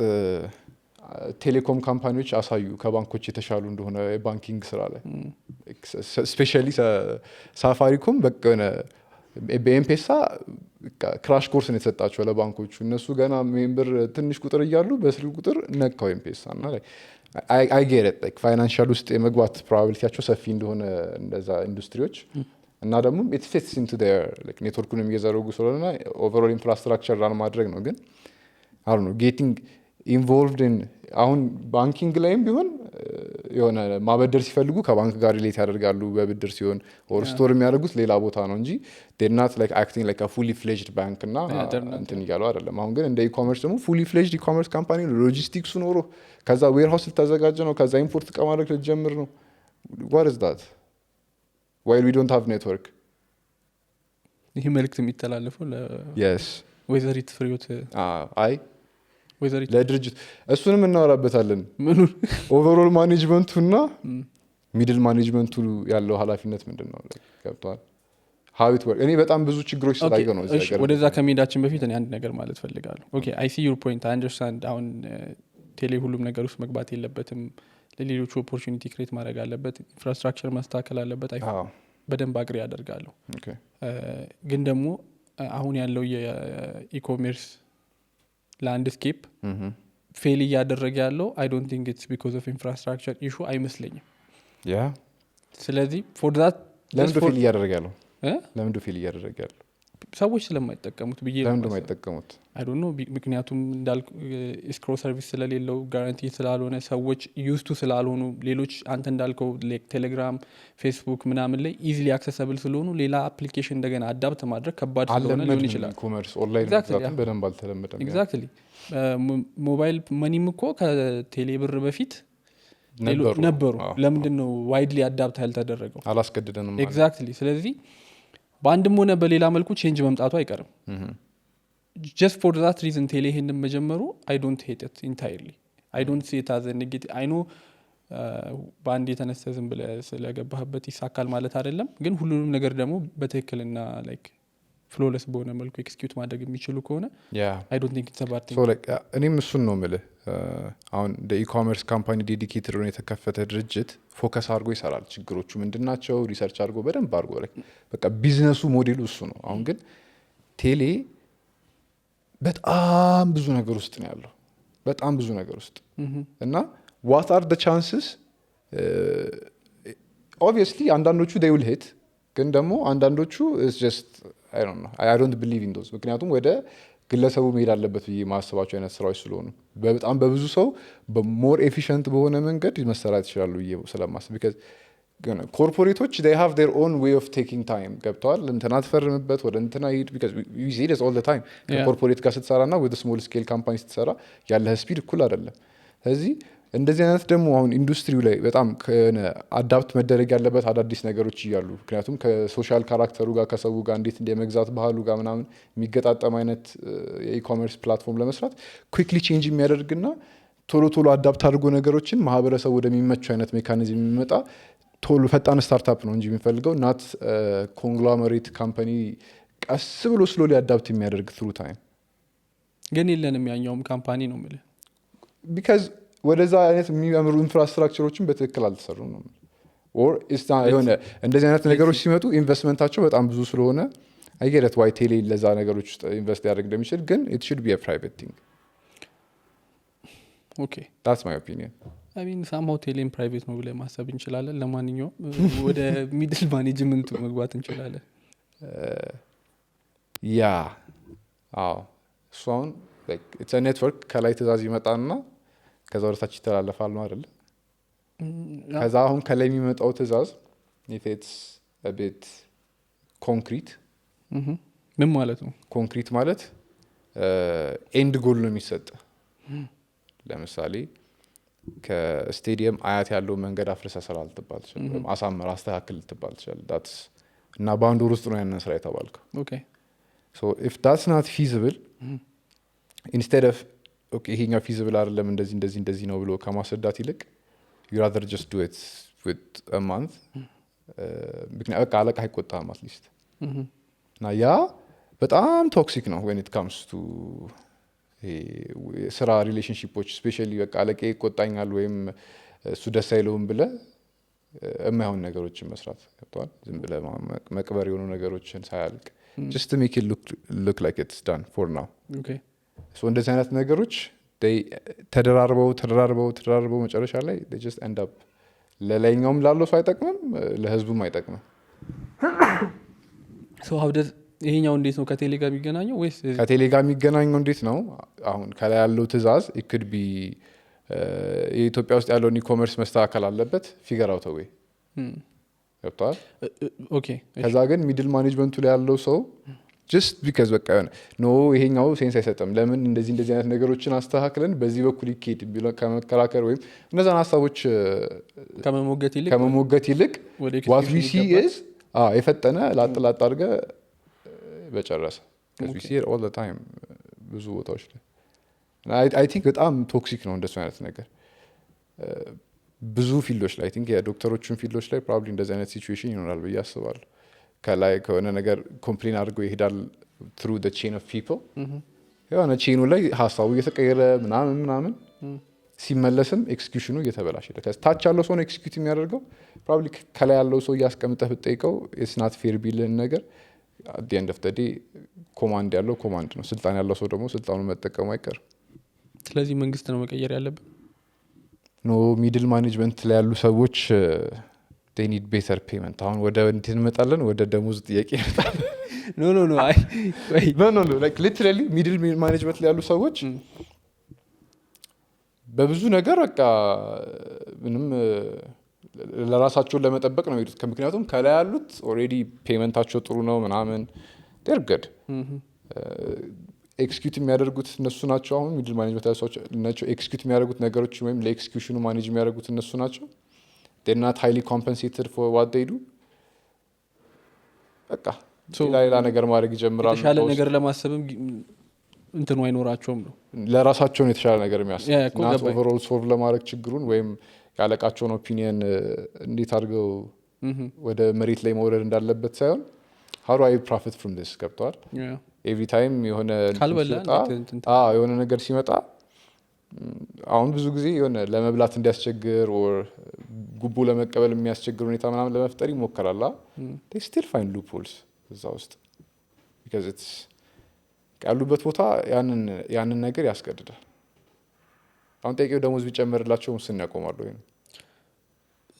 ቴሌኮም ካምፓኒዎች አሳዩ ከባንኮች የተሻሉ እንደሆነ የባንኪንግ ስራ ላይ ስፔሻሊ ሳፋሪኮም በቃ የሆነ በኤምፔሳ ክራሽ ኮርስ ነው የተሰጣቸው ለባንኮቹ። እነሱ ገና ሜምበር ትንሽ ቁጥር እያሉ በስልክ ቁጥር ነካው ኤምፔሳ እና አይ ጌት ኢት ፋይናንሻል ውስጥ የመግባት ፕሮባቢሊቲያቸው ሰፊ እንደሆነ እንደዛ ኢንዱስትሪዎች እና ደግሞ ኢት ፊትስ ኢንቱ ዴር ኔትወርኩንም እየዘረጉ ስለሆነ ኦቨርኦል ኢንፍራስትራክቸር ራን ማድረግ ነው። ግን አይ ዶንት ኖ ጌቲንግ ኢንቮልቭድ ኢን አሁን ባንኪንግ ላይም ቢሆን የሆነ ማበደር ሲፈልጉ ከባንክ ጋር ሪሌት ያደርጋሉ በብድር ሲሆን ኦር ስቶር የሚያደርጉት ሌላ ቦታ ነው እንጂ they're not like acting like a fully fledged bank እና እንትን እያሉ አይደለም። አሁን ግን እንደ ኢኮመርስ ደግሞ fully fledged ኢኮመርስ ካምፓኒ ሎጂስቲክሱ ኖሮ ከዛ ዌርሃውስ ልታዘጋጀ ነው ከዛ ኢምፖርት እቃ ማድረግ ልትጀምር ነው። what is that while we don't have network? ይህ መልእክት የሚተላለፈው yes ወይዘሪት ፍሬዎት አይ ለድርጅት እሱንም እናወራበታለን። ምኑን ኦቨርኦል ማኔጅመንቱ እና ሚድል ማኔጅመንቱ ያለው ኃላፊነት ምንድን ነው ገብተዋል። ሀዊት ወርክ እኔ በጣም ብዙ ችግሮች ስላየሁ ነው። ወደዛ ከመሄዳችን በፊት እኔ አንድ ነገር ማለት ፈልጋለሁ። ኦኬ አይ ሲ ዩር ፖይንት አይ አንደርስታንድ። አሁን ቴሌ ሁሉም ነገር ውስጥ መግባት የለበትም፣ ለሌሎቹ ኦፖርቹኒቲ ክሬት ማድረግ አለበት፣ ኢንፍራስትራክቸር ማስተካከል አለበት። በደንብ አግሪ ያደርጋለሁ። ግን ደግሞ አሁን ያለው የኢኮሜርስ ላንድስኬፕ ፌል እያደረገ ያለው አይ ዶንት ቲንክ ኢትስ ቢኮዝ ኦፍ ኢንፍራስትራክቸር ኢሹ አይመስለኝም። ስለዚህ ፎር ዛት ለምንድን ፌል እያደረገ ያለው ለምንድን ፌል እያደረገ ያለው ሰዎች ስለማይጠቀሙት ብዬ ለምንድን የማይጠቀሙት አይ ዶንት ኖ። ምክንያቱም እንዳልኩ ስክሮ ሰርቪስ ስለሌለው ጋራንቲ ስላልሆነ ሰዎች ዩዝቱ ስላልሆኑ ሌሎች አንተ እንዳልከው ቴሌግራም ፌስቡክ ምናምን ላይ ኢዚሊ አክሰሰብል ስለሆኑ ሌላ አፕሊኬሽን እንደገና አዳፕት ማድረግ ከባድ ስለሆነ ሊሆን ይችላል። ኮመርስ ኦንላይን መግዛትም በደንብ አልተለመደም። ኤግዛክትሊ ሞባይል መኒም እኮ ከቴሌ ብር በፊት ነበሩ። ለምንድን ነው ዋይድሊ አዳፕት ያልተደረገው? አላስገድደንም። ኤግዛክትሊ። ስለዚህ በአንድም ሆነ በሌላ መልኩ ቼንጅ መምጣቱ አይቀርም። ጀስት ፎር ዛት ሪዝን ቴሌ ይሄንን መጀመሩ አይ ዶንት ሄት ኢት ኢንታይርሊ አይ ዶንት ሲ ኢት አዝ ኔጌቲቭ። አይ ኖ በአንድ የተነሳ ዝም ብለህ ስለገባህበት ይሳካል ማለት አይደለም። ግን ሁሉንም ነገር ደግሞ በትክክልና ላይክ ፍሎለስ በሆነ መልኩ ኤክስኪዩት ማድረግ የሚችሉ ከሆነ አይ ዶንት ቲንክ ኢትስ አባውት እኔም እሱን ነው የምልህ። አሁን እንደ ኢኮመርስ ካምፓኒ ዴዲኬትድ ሆኖ የተከፈተ ድርጅት ፎከስ አድርጎ ይሰራል። ችግሮቹ ምንድናቸው ሪሰርች አድርጎ በደንብ አድርጎ በቃ ቢዝነሱ ሞዴሉ እሱ ነው። አሁን ግን ቴሌ በጣም ብዙ ነገር ውስጥ ነው ያለው፣ በጣም ብዙ ነገር ውስጥ እና ዋት አር ደ ቻንስስ ኦብቪየስሊ አንዳንዶቹ they will hit ግን ደግሞ አንዳንዶቹ is just I don't believe in those ምክንያቱም ወደ ግለሰቡ መሄድ አለበት ብዬ ማስባቸው አይነት ስራዎች ስለሆኑ በጣም በብዙ ሰው በሞር ኤፊሽንት በሆነ መንገድ መሰራት ይችላሉ ብዬ ስለማስብ because ኮርፖሬቶች they have their own way of taking time ገብተዋል። እንትና ትፈርምበት ወደ እንትና ሂድ because we see this all the time ኮርፖሬት ጋር ስትሰራና ወደ ስሞል ስኬል ካምፓኒ ስትሰራ ያለህ ስፒድ እኩል አይደለም። ስለዚህ እንደዚህ አይነት ደግሞ አሁን ኢንዱስትሪው ላይ በጣም አዳፕት መደረግ ያለበት አዳዲስ ነገሮች እያሉ ምክንያቱም ከሶሻል ካራክተሩ ጋር ከሰው ጋር እንዴት እንደመግዛት ባህሉ ጋር ምናምን የሚገጣጠም አይነት የኢኮመርስ ፕላትፎርም ለመስራት ኩዊክሊ ቼንጅ የሚያደርግና ቶሎ ቶሎ አዳፕት አድርጎ ነገሮችን ማህበረሰቡ ወደሚመቸው አይነት ሜካኒዝም የሚመጣ ቶሎ ፈጣን ስታርታፕ ነው እንጂ የሚፈልገው ናት ኮንግሎመሬት ካምፓኒ ቀስ ብሎ ስሎሊ አዳፕት የሚያደርግ ትሩ ታይም ግን የለንም። ያኛውም ካምፓኒ ነው የምልህ ቢካዝ ወደዛ አይነት የሚያምሩ ኢንፍራስትራክቸሮችን በትክክል አልተሰሩም ነው ኦር የሆነ እንደዚህ አይነት ነገሮች ሲመጡ ኢንቨስትመንታቸው በጣም ብዙ ስለሆነ አይገረት ዋይ ቴሌ ለዛ ነገሮች ውስጥ ኢንቨስት ያደርግ እንደሚችል ግን it should be a private thing. Okay, that's my opinion. I mean somehow ቴሌን ፕራይቬት ነው ብለህ ማሰብ እንችላለን። ለማንኛውም ወደ ሚድል ማኔጅመንቱ መግባት እንችላለን። ያ አዎ እሱ አሁን it's a network ከላይ ትእዛዝ ይመጣና ከዛ ወደታች ይተላለፋል ነው አይደል? ከዛ አሁን ከላይ የሚመጣው ትእዛዝ if it's a bit concrete ምን ማለት ነው? ኮንክሪት ማለት ኤንድ ጎል ነው የሚሰጥ። ለምሳሌ ከስቴዲየም አያት ያለው መንገድ አፍርሰህ ስራ ልትባል ትችላለህ፣ አሳምር አስተካክል ልትባል ትችላለህ። እና በአንድ ወር ውስጥ ነው ያንን ስራ የተባልከው። Okay. So if that's not feasible instead of okay ይሄኛው ፊዚብል አይደለም እንደዚህ ነው ብሎ ከማስረዳት ይልቅ you rather just do it with a month because በቃ አለቃ አይቆጣም at least እና ያ በጣም ቶክሲክ ነው when it comes to ስራ ሪሌሽንሺፖች ስፔሻሊ በቃ አለቄ ይቆጣኛል ወይም እሱ ደስ አይለውም ብለ የማይሆን ነገሮችን መስራት ገብተዋል። ዝም ብለ መቅበር የሆኑ ነገሮችን ሳያልቅ just to make it look like it's done for now. Okay. So እንደዚህ አይነት ነገሮች ተደራርበው መጨረሻ ላይ they just end up ለላይኛውም ላለው ሰው አይጠቅምም፣ ለህዝቡም አይጠቅምም። So how does ይሄኛው እንዴት ነው ከቴሌ ጋር የሚገናኘው? ወይስ ከቴሌ ጋር የሚገናኘው እንዴት ነው? አሁን ከላይ ያለው ትእዛዝ it could be የኢትዮጵያ ውስጥ ያለውን ኢኮመርስ መስተካከል አለበት ፊገር አውት ወይ ገብቷል። ኦኬ ከዛ ግን ሚድል ማኔጅመንቱ ላይ ያለው ሰው ጀስት ቢካዝ በቃ ኖ ይሄኛው ሴንስ አይሰጥም፣ ለምን እንደዚህ አይነት ነገሮችን አስተካክለን በዚህ በኩል ይኬድ ከመከራከር ወይም እነዛን ሀሳቦች ከመሞገት ይልቅ what we see is የፈጠነ ላጥ አድርገህ በጨረሰ because we see it all the time ብዙ ቦታዎች ላይ I think በጣም ቶክሲክ ነው እንደሱ አይነት ነገር ብዙ ፊልዶች ላይ I think የዶክተሮቹን ፊልዶች ላይ probably እንደዚህ አይነት ሲቹዌሽን ይኖራል ብዬ አስባለሁ። ከላይ ከሆነ ነገር ኮምፕሌን አድርጎ ይሄዳል through the chain of people የሆነ ቼኑ ላይ ሀሳቡ እየተቀየረ ምናምን ሲመለስም ኤክስኪዩሽኑ እየተበላሸ ይላል። ታች ያለው ሰው ነው ኤክስኪዩት የሚያደርገው probably ከላይ ያለው ሰው እያስቀምጠህ ብትጠይቀው it's not fair ቢልህን ነገር at the end of the day ኮማንድ ያለው ኮማንድ ነው፣ ስልጣን ያለው ሰው ደግሞ ስልጣኑን መጠቀሙ አይቀርም። ስለዚህ መንግስት ነው መቀየር ያለብን። ኖ ሚድል ማኔጅመንት ላይ ያሉ ሰዎች they need better payment። አሁን ወደ እንትን እንመጣለን፣ ወደ ደሞዝ ጥያቄ እንመጣለን። ኖ like literally ሚድል ማኔጅመንት ላይ ያሉ ሰዎች በብዙ ነገር በቃ ምንም ለራሳቸውን ለመጠበቅ ነው የሚሄዱት። ምክንያቱም ከላይ ያሉት ኦልሬዲ ፔመንታቸው ጥሩ ነው ምናምን they're good ኤክስኪዩት የሚያደርጉት እነሱ ናቸው። አሁን ሚድል ማኔጅመንት ያሳዎች ናቸው ኤክስኪዩት የሚያደርጉት ነገሮች ወይም ለኤክስኪዩሽኑ ማኔጅ የሚያደርጉት እነሱ ናቸው። they're not highly compensated for what they do። በቃ ሌላ ነገር ማድረግ ይጀምራሉ። የተሻለ ነገር ለማሰብም እንትኑ አይኖራቸውም ነው ለራሳቸውን የተሻለ ነገር የሚያስብ not overall solve ለማድረግ ችግሩን ወይም ያለቃቸውን ኦፒኒየን እንዴት አድርገው ወደ መሬት ላይ መውረድ እንዳለበት ሳይሆን how do I profit from this ገብተዋል። ኤቭሪ ታይም የሆነ ነገር ሲመጣ አሁን ብዙ ጊዜ የሆነ ለመብላት እንዲያስቸግር ኦር ጉቦ ለመቀበል የሚያስቸግር ሁኔታ ምናምን ለመፍጠር ይሞከራል። they still find loopholes እዛ ውስጥ because it's ያሉበት ቦታ ያንን ነገር ያስገድዳል። አሁን ጠቂው ደሞዝ ቢጨመርላቸው ሙስና ያቆማሉ ወይ?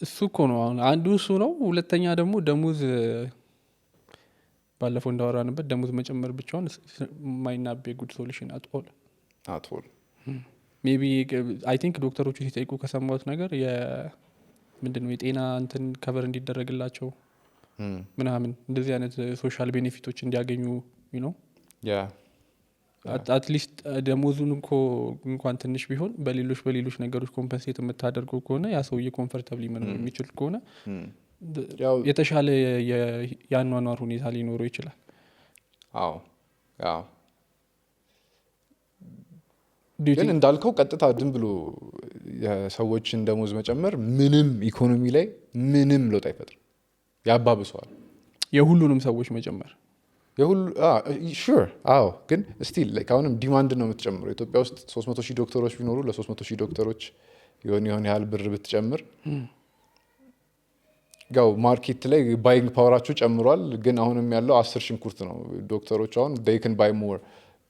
እሱ እኮ ነው አሁን አንዱ እሱ ነው። ሁለተኛ ደግሞ ደሞዝ ባለፈው እንዳወራንበት ደሞዝ መጨመር ብቻውን ማይናት ቢ ጉድ ሶሉሽን at all maybe I think ዶክተሮቹ ሲጠይቁ ከሰማሁት ነገር ምንድነው የጤና እንትን ከቨር እንዲደረግላቸው ምናምን እንደዚህ አይነት ሶሻል ቤኔፊቶች እንዲያገኙ አትሊስት ደሞዙን እንኳን ትንሽ ቢሆን በሌሎች ነገሮች ኮምፐንሴት የምታደርገው ከሆነ ያ ሰውዬ ኮምፈርታብሊ መኖር የሚችል ከሆነ የተሻለ የአኗኗር ሁኔታ ሊኖረው ይችላል። አዎ ግን እንዳልከው ቀጥታ ድም ብሎ የሰዎችን ደሞዝ መጨመር ምንም ኢኮኖሚ ላይ ምንም ለውጥ አይፈጥርም፣ ያባብሰዋል። የሁሉንም ሰዎች መጨመር ሹር ግን ስቲል አሁንም ዲማንድ ነው የምትጨምረው። ኢትዮጵያ ውስጥ 300,000 ዶክተሮች ቢኖሩ ለ300,000 ዶክተሮች የሆነ ያህል ብር ብትጨምር ያው ማርኬት ላይ ባይንግ ፓወራቸው ጨምሯል። ግን አሁንም ያለው 10 ሽንኩርት ነው። ዶክተሮች አሁን they can buy more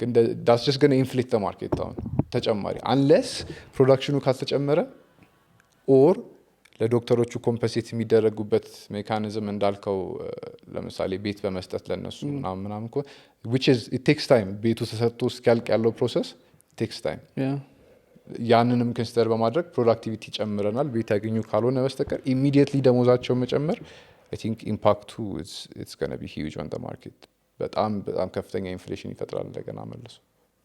ግን that's just going to inflate the market አሁን ተጨማሪ unless ፕሮዳክሽኑ ካልተጨመረ ኦር ለዶክተሮቹ ኮምፐንሴት የሚደረጉበት ሜካኒዝም እንዳልከው ለምሳሌ ቤት በመስጠት ለነሱ ምናምን which is it takes time ቤቱ ተሰጥቶ እስኪያልቅ ያለው ፕሮሰስ takes time ያንንም ኮንሲደር በማድረግ ፕሮዳክቲቪቲ ጨምረናል ቤት ያገኙ ካልሆነ በስተቀር ኢሚዲየትሊ ደሞዛቸው መጨመር I think impact it's going to be huge on the market። በጣም ከፍተኛ ኢንፍሌሽን ይፈጥራል። እንደገና መልሶ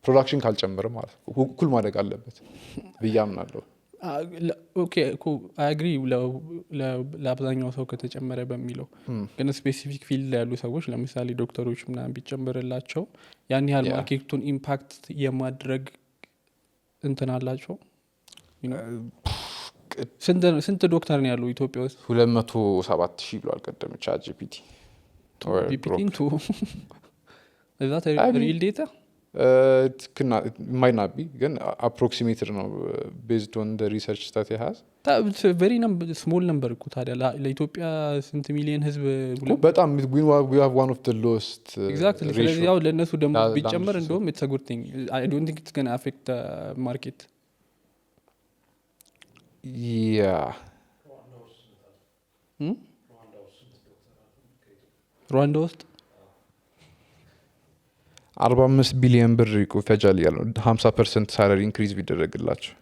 ፕሮዳክሽን ካልጨመረ ማለት እኩል ማደግ አለበት ብዬ አምናለሁ። ኦኬ አይ አግሪ ለአብዛኛው ሰው ከተጨመረ በሚለው ግን ስፔሲፊክ ፊልድ ያሉ ሰዎች ለምሳሌ ዶክተሮች ምናምን ቢጨመርላቸው ያን ያህል ማርኬቱን ኢምፓክት የማድረግ እንትን አላቸው። ስንት ዶክተር ነው ያለው ኢትዮጵያ ውስጥ? 207,000 ብሏል ቀደም ChatGPT is that a real data? ማይት ናት ቢ ግን አፕሮክሲሜትድ ነው ቤዝድ ኦን ሪሰርች ስታት ሃዝ ቨሪ ስሞል ነምበር እኮ ታዲያ ለኢትዮጵያ ስንት ሚሊዮን ህዝብ በጣም we have one of the lowest ኤግዛክትሊ ስለዚህ ያው ለእነሱ ደግሞ ቢጨመር እንደውም it's a good thing I don't think it's gonna affect the market ሩዋንዳ ውስጥ 45 ቢሊዮን ብር ይፈጃል እያሉ ነው 50% ሳላሪ ኢንክሪዝ ቢደረግላቸው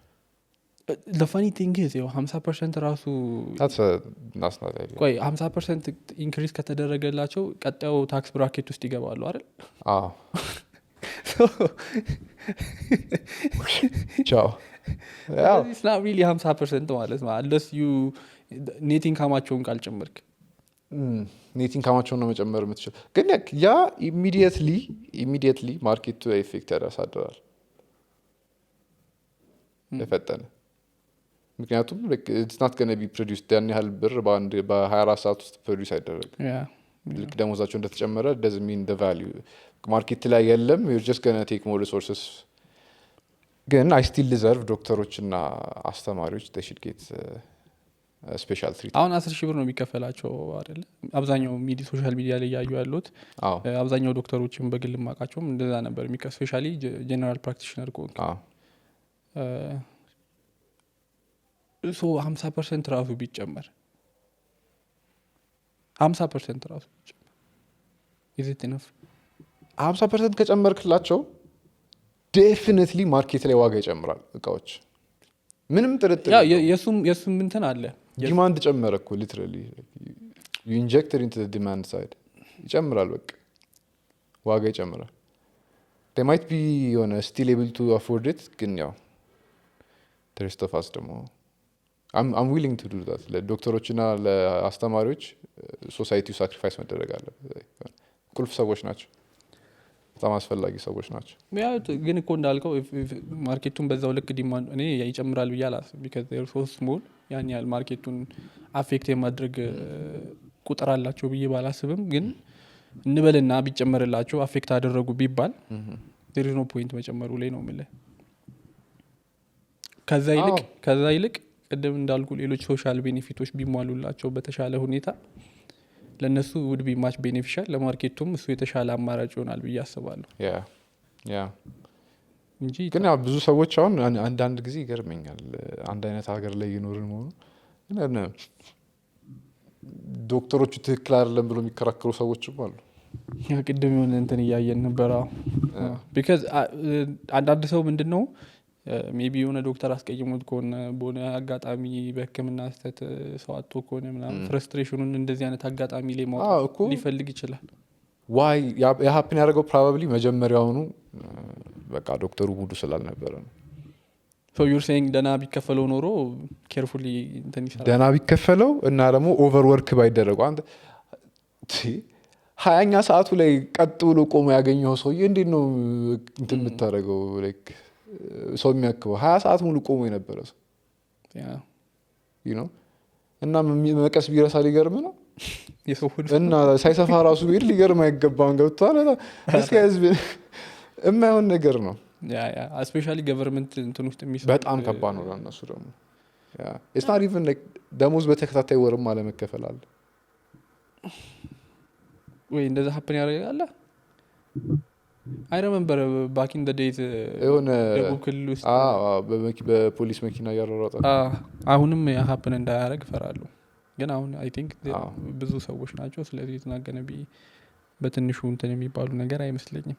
the funny thing is ያው 50% ራሱ ቆይ 50% ኢንክሪዝ ከተደረገላቸው ቀጣዩ ታክስ ብራኬት ውስጥ ይገባሉ አይደል ቻው it's not really 50% ማለት ነው unless you ኔት ኢንካማቸውን ካልጨመርክ ኔት ኢንካማቸውን ነው መጨመር የምትችል ግን ያ ኢሚዲየትሊ ማርኬቱ ኤፌክት ያሳድራል የፈጠነ ምክንያቱም it's not going to be produced ያን ያህል ብር በ24 ሰዓት ውስጥ ፕሮዲውስ አይደረግ ልክ ደሞዛቸው እንደተጨመረ doesn't mean the value ማርኬት ላይ የለም you're just going to take more resources ግን I still deserve ዶክተሮችና አስተማሪዎች they should get ስፔሻል ትሪት አሁን 10 ሺህ ብር ነው የሚከፈላቸው አይደለ አብዛኛው ሶሻል ሚዲያ ላይ ያዩ ያሉት አብዛኛው ዶክተሮችም በግል ማቃቸውም እንደዛ ነበር ስፔሻሊ ጀነራል ፕራክቲሽነር ኮን so 50% ራሱ ቢጨመር 50% ራሱ ቢጨመር is it enough 50% ከጨመርክላቸው ዴፊኒትሊ ማርኬት ላይ ዋጋ ይጨምራል እቃዎች ምንም ጥርጥር የሱም እንትን አለ ዲማንድ ጨመረ እኮ ሊትራሊ you injected into the demand side ይጨምራል በቃ ዋጋ ይጨምራል they might be still able to afford it ግን ያው the rest of us ደግሞ I'm willing to do that ለዶክተሮችና ለአስተማሪዎች ሶሳይቲው ሳክሪፋይስ መደረግ አለበት ቁልፍ ሰዎች ናቸው በጣም አስፈላጊ ሰዎች ናቸው ግን እኮ እንዳልከው ማርኬቱን በዛው ልክ ዲማንድ እኔ ይጨምራል ብዬ አላስብም because they are so small ያን ያህል ማርኬቱን አፌክት የማድረግ ቁጥር አላቸው ብዬ ባላስብም ግን እንበልና ቢጨመርላቸው አፌክት አደረጉ ቢባል there is no point መጨመሩ ላይ ነው የምልህ ከዛ ይልቅ ቅድም እንዳልኩ ሌሎች ሶሻል ቤኔፊቶች ቢሟሉላቸው በተሻለ ሁኔታ ለነሱ would be much beneficial ለማርኬቱም እሱ የተሻለ አማራጭ ይሆናል ብዬ አስባለሁ እንጂ ግን ብዙ ሰዎች አሁን አንዳንድ ጊዜ ይገርመኛል አንድ አይነት ሀገር ላይ ይኖርን መሆኑ ግን ዶክተሮቹ ትክክል አይደለም ብሎ የሚከራከሩ ሰዎችም አሉ ቅድም የሆነ እንትን እያየን ነበር because አንዳንድ ሰው ምንድነው ሜቢ የሆነ ዶክተር አስቀይሞት ከሆነ በሆነ አጋጣሚ በህክምና ስህተት ሰው አጥቶ ከሆነ ምናምን ፍረስትሬሽኑን እንደዚህ አይነት አጋጣሚ ላይ ማውጣት ሊፈልግ ይችላል why ያሀፕን ያደረገው probably መጀመሪያውኑ በቃ ዶክተሩ ሙሉ ስላልነበረ ነው so you're saying ደና ቢከፈለው ኖሮ carefully እንትን ይሰራል ደና ቢከፈለው እና ደግሞ ኦቨርወርክ ባይደረጉ አንተ 20ኛ ሰዓቱ ላይ ቀጥ ብሎ ቆሞ ያገኘው ሰውዬ እንዴት ነው እንትን የምታደርገው like ሰው የሚያክበው 20 ሰዓት ሙሉ ቆሞ የነበረ ሰው እና መቀስ ቢረሳ ሊገርም ነው እና ሳይሰፋ ራሱ ቢሄድ ሊገርም አይገባም ገብቷል እስከ ህዝብ የማይሆን ነገር ነው especially government እንትን ውስጥ የሚሰሩ በጣም ከባድ ነው ለእነሱ ደግሞ it's not even like ደሞዝ በተከታታይ ወርም አለመከፈል አለ ወይ እንደዛ ሀፕን ያደርጋል I remember back in the days የሆነ ደቡብ ክልል ውስጥ በፖሊስ መኪና እያሯሯጠ አሁንም ሀፕን እንዳያደርግ ፈራሉ ግን አሁን I think ብዙ ሰዎች ናቸው ስለዚህ የተናገነ በትንሹ እንትን የሚባሉ ነገር አይመስለኝም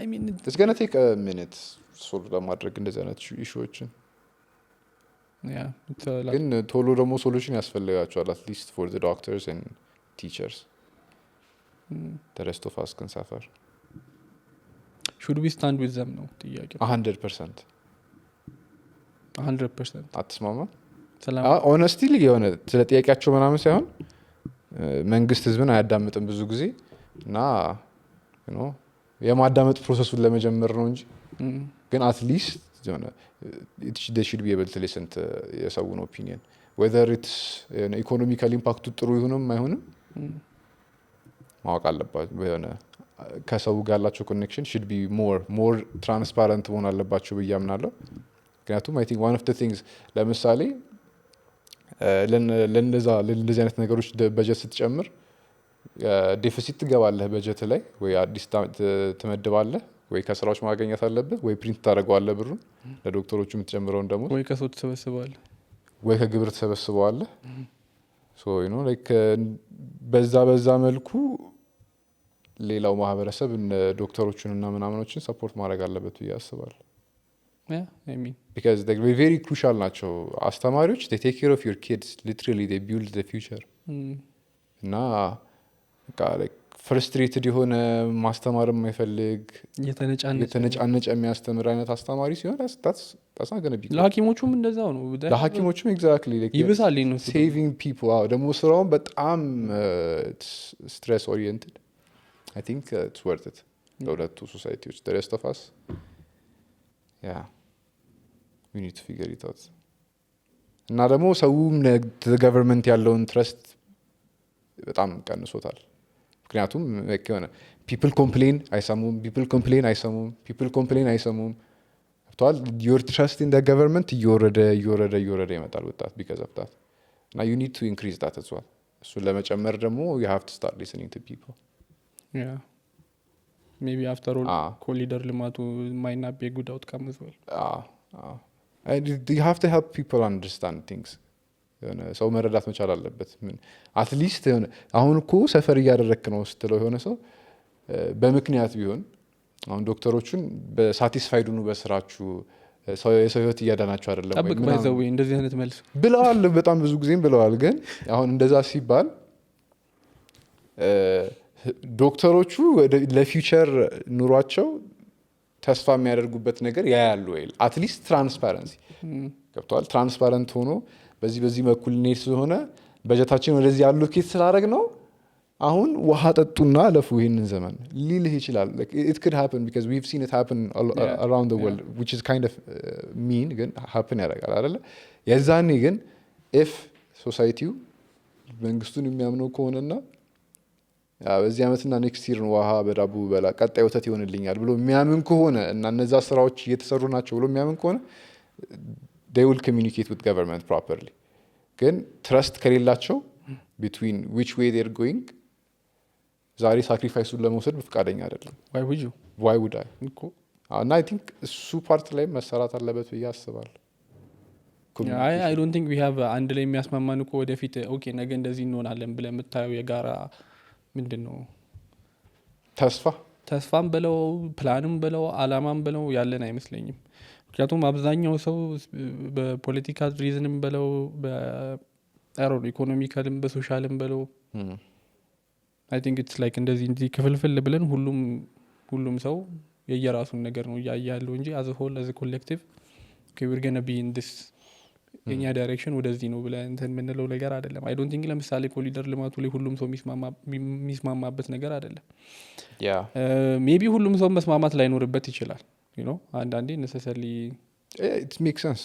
I mean it's going to take a minute ሶልቭ ለማድረግ እንደዚህ አይነት ኢሹዎችን ግን ቶሎ ደግሞ ሶሉሽን ያስፈልጋቸዋል at least for the doctors and teachers the rest of us can suffer should we stand with them ነው ጥያቄው 100% አትስማማ honestly የሆነ ስለ ጥያቄያቸው ምናምን ሳይሆን መንግስት ህዝብን አያዳምጥም ብዙ ጊዜ እና የማዳመጥ ፕሮሰሱን ለመጀመር ነው እንጂ ግን at least they should be able to listen to የሰውን ኦፒኒየን whether it's ኢኮኖሚካል ኢምፓክቱ ጥሩ ይሁንም አይሁንም ማወቅ አለባቸው የሆነ ከሰው ጋር ያላቸው ኮኔክሽን should be more ትራንስፓረንት መሆን አለባቸው ብዬ አምናለሁ። ምክንያቱም I think one of the things ለምሳሌ ለእንደዚህ አይነት ነገሮች በጀት ስትጨምር ዴፊሲት ትገባለህ በጀት ላይ ወይ አዲስ ትመድባለህ ወይ ከስራዎች ማገኘት አለብህ ወይ ፕሪንት ታደርገዋለህ ብሩን ለዶክተሮቹ የምትጨምረውን ደግሞ ወይ ከሰው ትሰበስበዋለህ ወይ ከግብር ተሰበስበዋለህ። ሶ ዩ ኖ ላይክ በዛ መልኩ ሌላው ማህበረሰብ ዶክተሮቹን እና ምናምኖችን ሰፖርት ማድረግ አለበት ብዬ አስባለሁ። because they very crucial ናቸው አስተማሪዎች they take care of your kids literally they build the future እና በቃ like frustrated የሆነ ማስተማር የማይፈልግ የተነጫነጨ የሚያስተምር አይነት አስተማሪ ሲሆን that's not going to be ለሐኪሞቹም እንደዛው ነው ለሐኪሞቹም exactly like ይብሳል ነው saving people ደግሞ ስራውን በጣም stress oriented I think it's worth it ለሁለቱ ሶሳይቲዎች the rest of us yeah we need to figure it out እና ደግሞ ሰውም ለገቨርንመንት ያለውን ትረስት በጣም ቀንሶታል። ምክንያቱም የሆነ people complain አይሰሙም አፍቷል your trust in the government እየወረደ ይመጣል ወጣት because of that እና you need to increase that as well እሱን ለመጨመር ደግሞ you have to start listening to people yeah maybe after all ኮሊደር ልማቱ might not be a good outcome as well you have to help people understand things ሰው መረዳት መቻል አለበት። አትሊስት አሁን እኮ ሰፈር እያደረክ ነው ስትለው የሆነ ሰው በምክንያት ቢሆን አሁን ዶክተሮቹን በሳቲስፋይድ ሆኑ በስራችሁ የሰው ህይወት እያዳናችሁ አይደለም ወይ ባይዘው እንደዚህ አይነት መልስ ብለዋል በጣም ብዙ ጊዜም ብለዋል። ግን አሁን እንደዛ ሲባል ዶክተሮቹ ለፊውቸር ኑሯቸው ተስፋ የሚያደርጉበት ነገር ያያሉ ወይ አትሊስት ትራንስፓረንሲ ገብቷል። ትራንስፓረንት ሆኖ በዚህ በኩል እንሄድ ስለሆነ በጀታችን ወደዚህ ያለው ኬት ስላደረግ ነው አሁን ውሃ ጠጡና አለፉ ይሄንን ዘመን ሊልህ ይችላል። it could happen because we've seen it happen around the world which is kind of mean ግን happen ያደርጋል አይደለ? የዛኔ ግን if ሶሳይቲው መንግስቱን የሚያምነው ከሆነና በዚህ ዓመትና ኔክስት ይር ውሃ በዳቦ በላ ቀጣይ ወተት ይሆንልኛል ብሎ የሚያምን ከሆነ እና እነዛ ስራዎች እየተሰሩ ናቸው ብሎ የሚያምን ከሆነ they will communicate with government properly ግን trust ከሌላቸው between which way they're going ዛሬ ሳክሪፋይሱን ለመውሰድ በፍቃደኛ አይደለም። why would I and I think እሱ ፓርት ላይ መሰራት አለበት ብዬ አስባለሁ። I don't think we have አንድ ላይ የሚያስማማን እኮ ወደፊት ኦኬ ነገ እንደዚህ እንሆናለን ብለህ የምታየው የጋራ ምንድነው ተስፋም በለው ፕላንም በለው አላማም በለው ያለን አይመስለኝም። ምክንያቱም አብዛኛው ሰው በፖለቲካ ሪዝንም በለው ኢኮኖሚካልም በሶሻልም በለው I think it's like እንደዚህ ክፍልፍል ብለን ሁሉም ሰው የየራሱን ነገር ነው ያያለው እንጂ as a whole as a collective okay we're going to be in this የኛ ዳይሬክሽን ወደዚህ ነው ብለን እንትን የምንለው ነገር አይደለም። I don't think ለምሳሌ ኮሊደር ልማቱ ላይ ሁሉም ሰው የሚስማማበት ነገር አይደለም። maybe ሁሉም ሰው መስማማት ላይኖርበት ይችላል you know አንዳንዴ necessarily it makes sense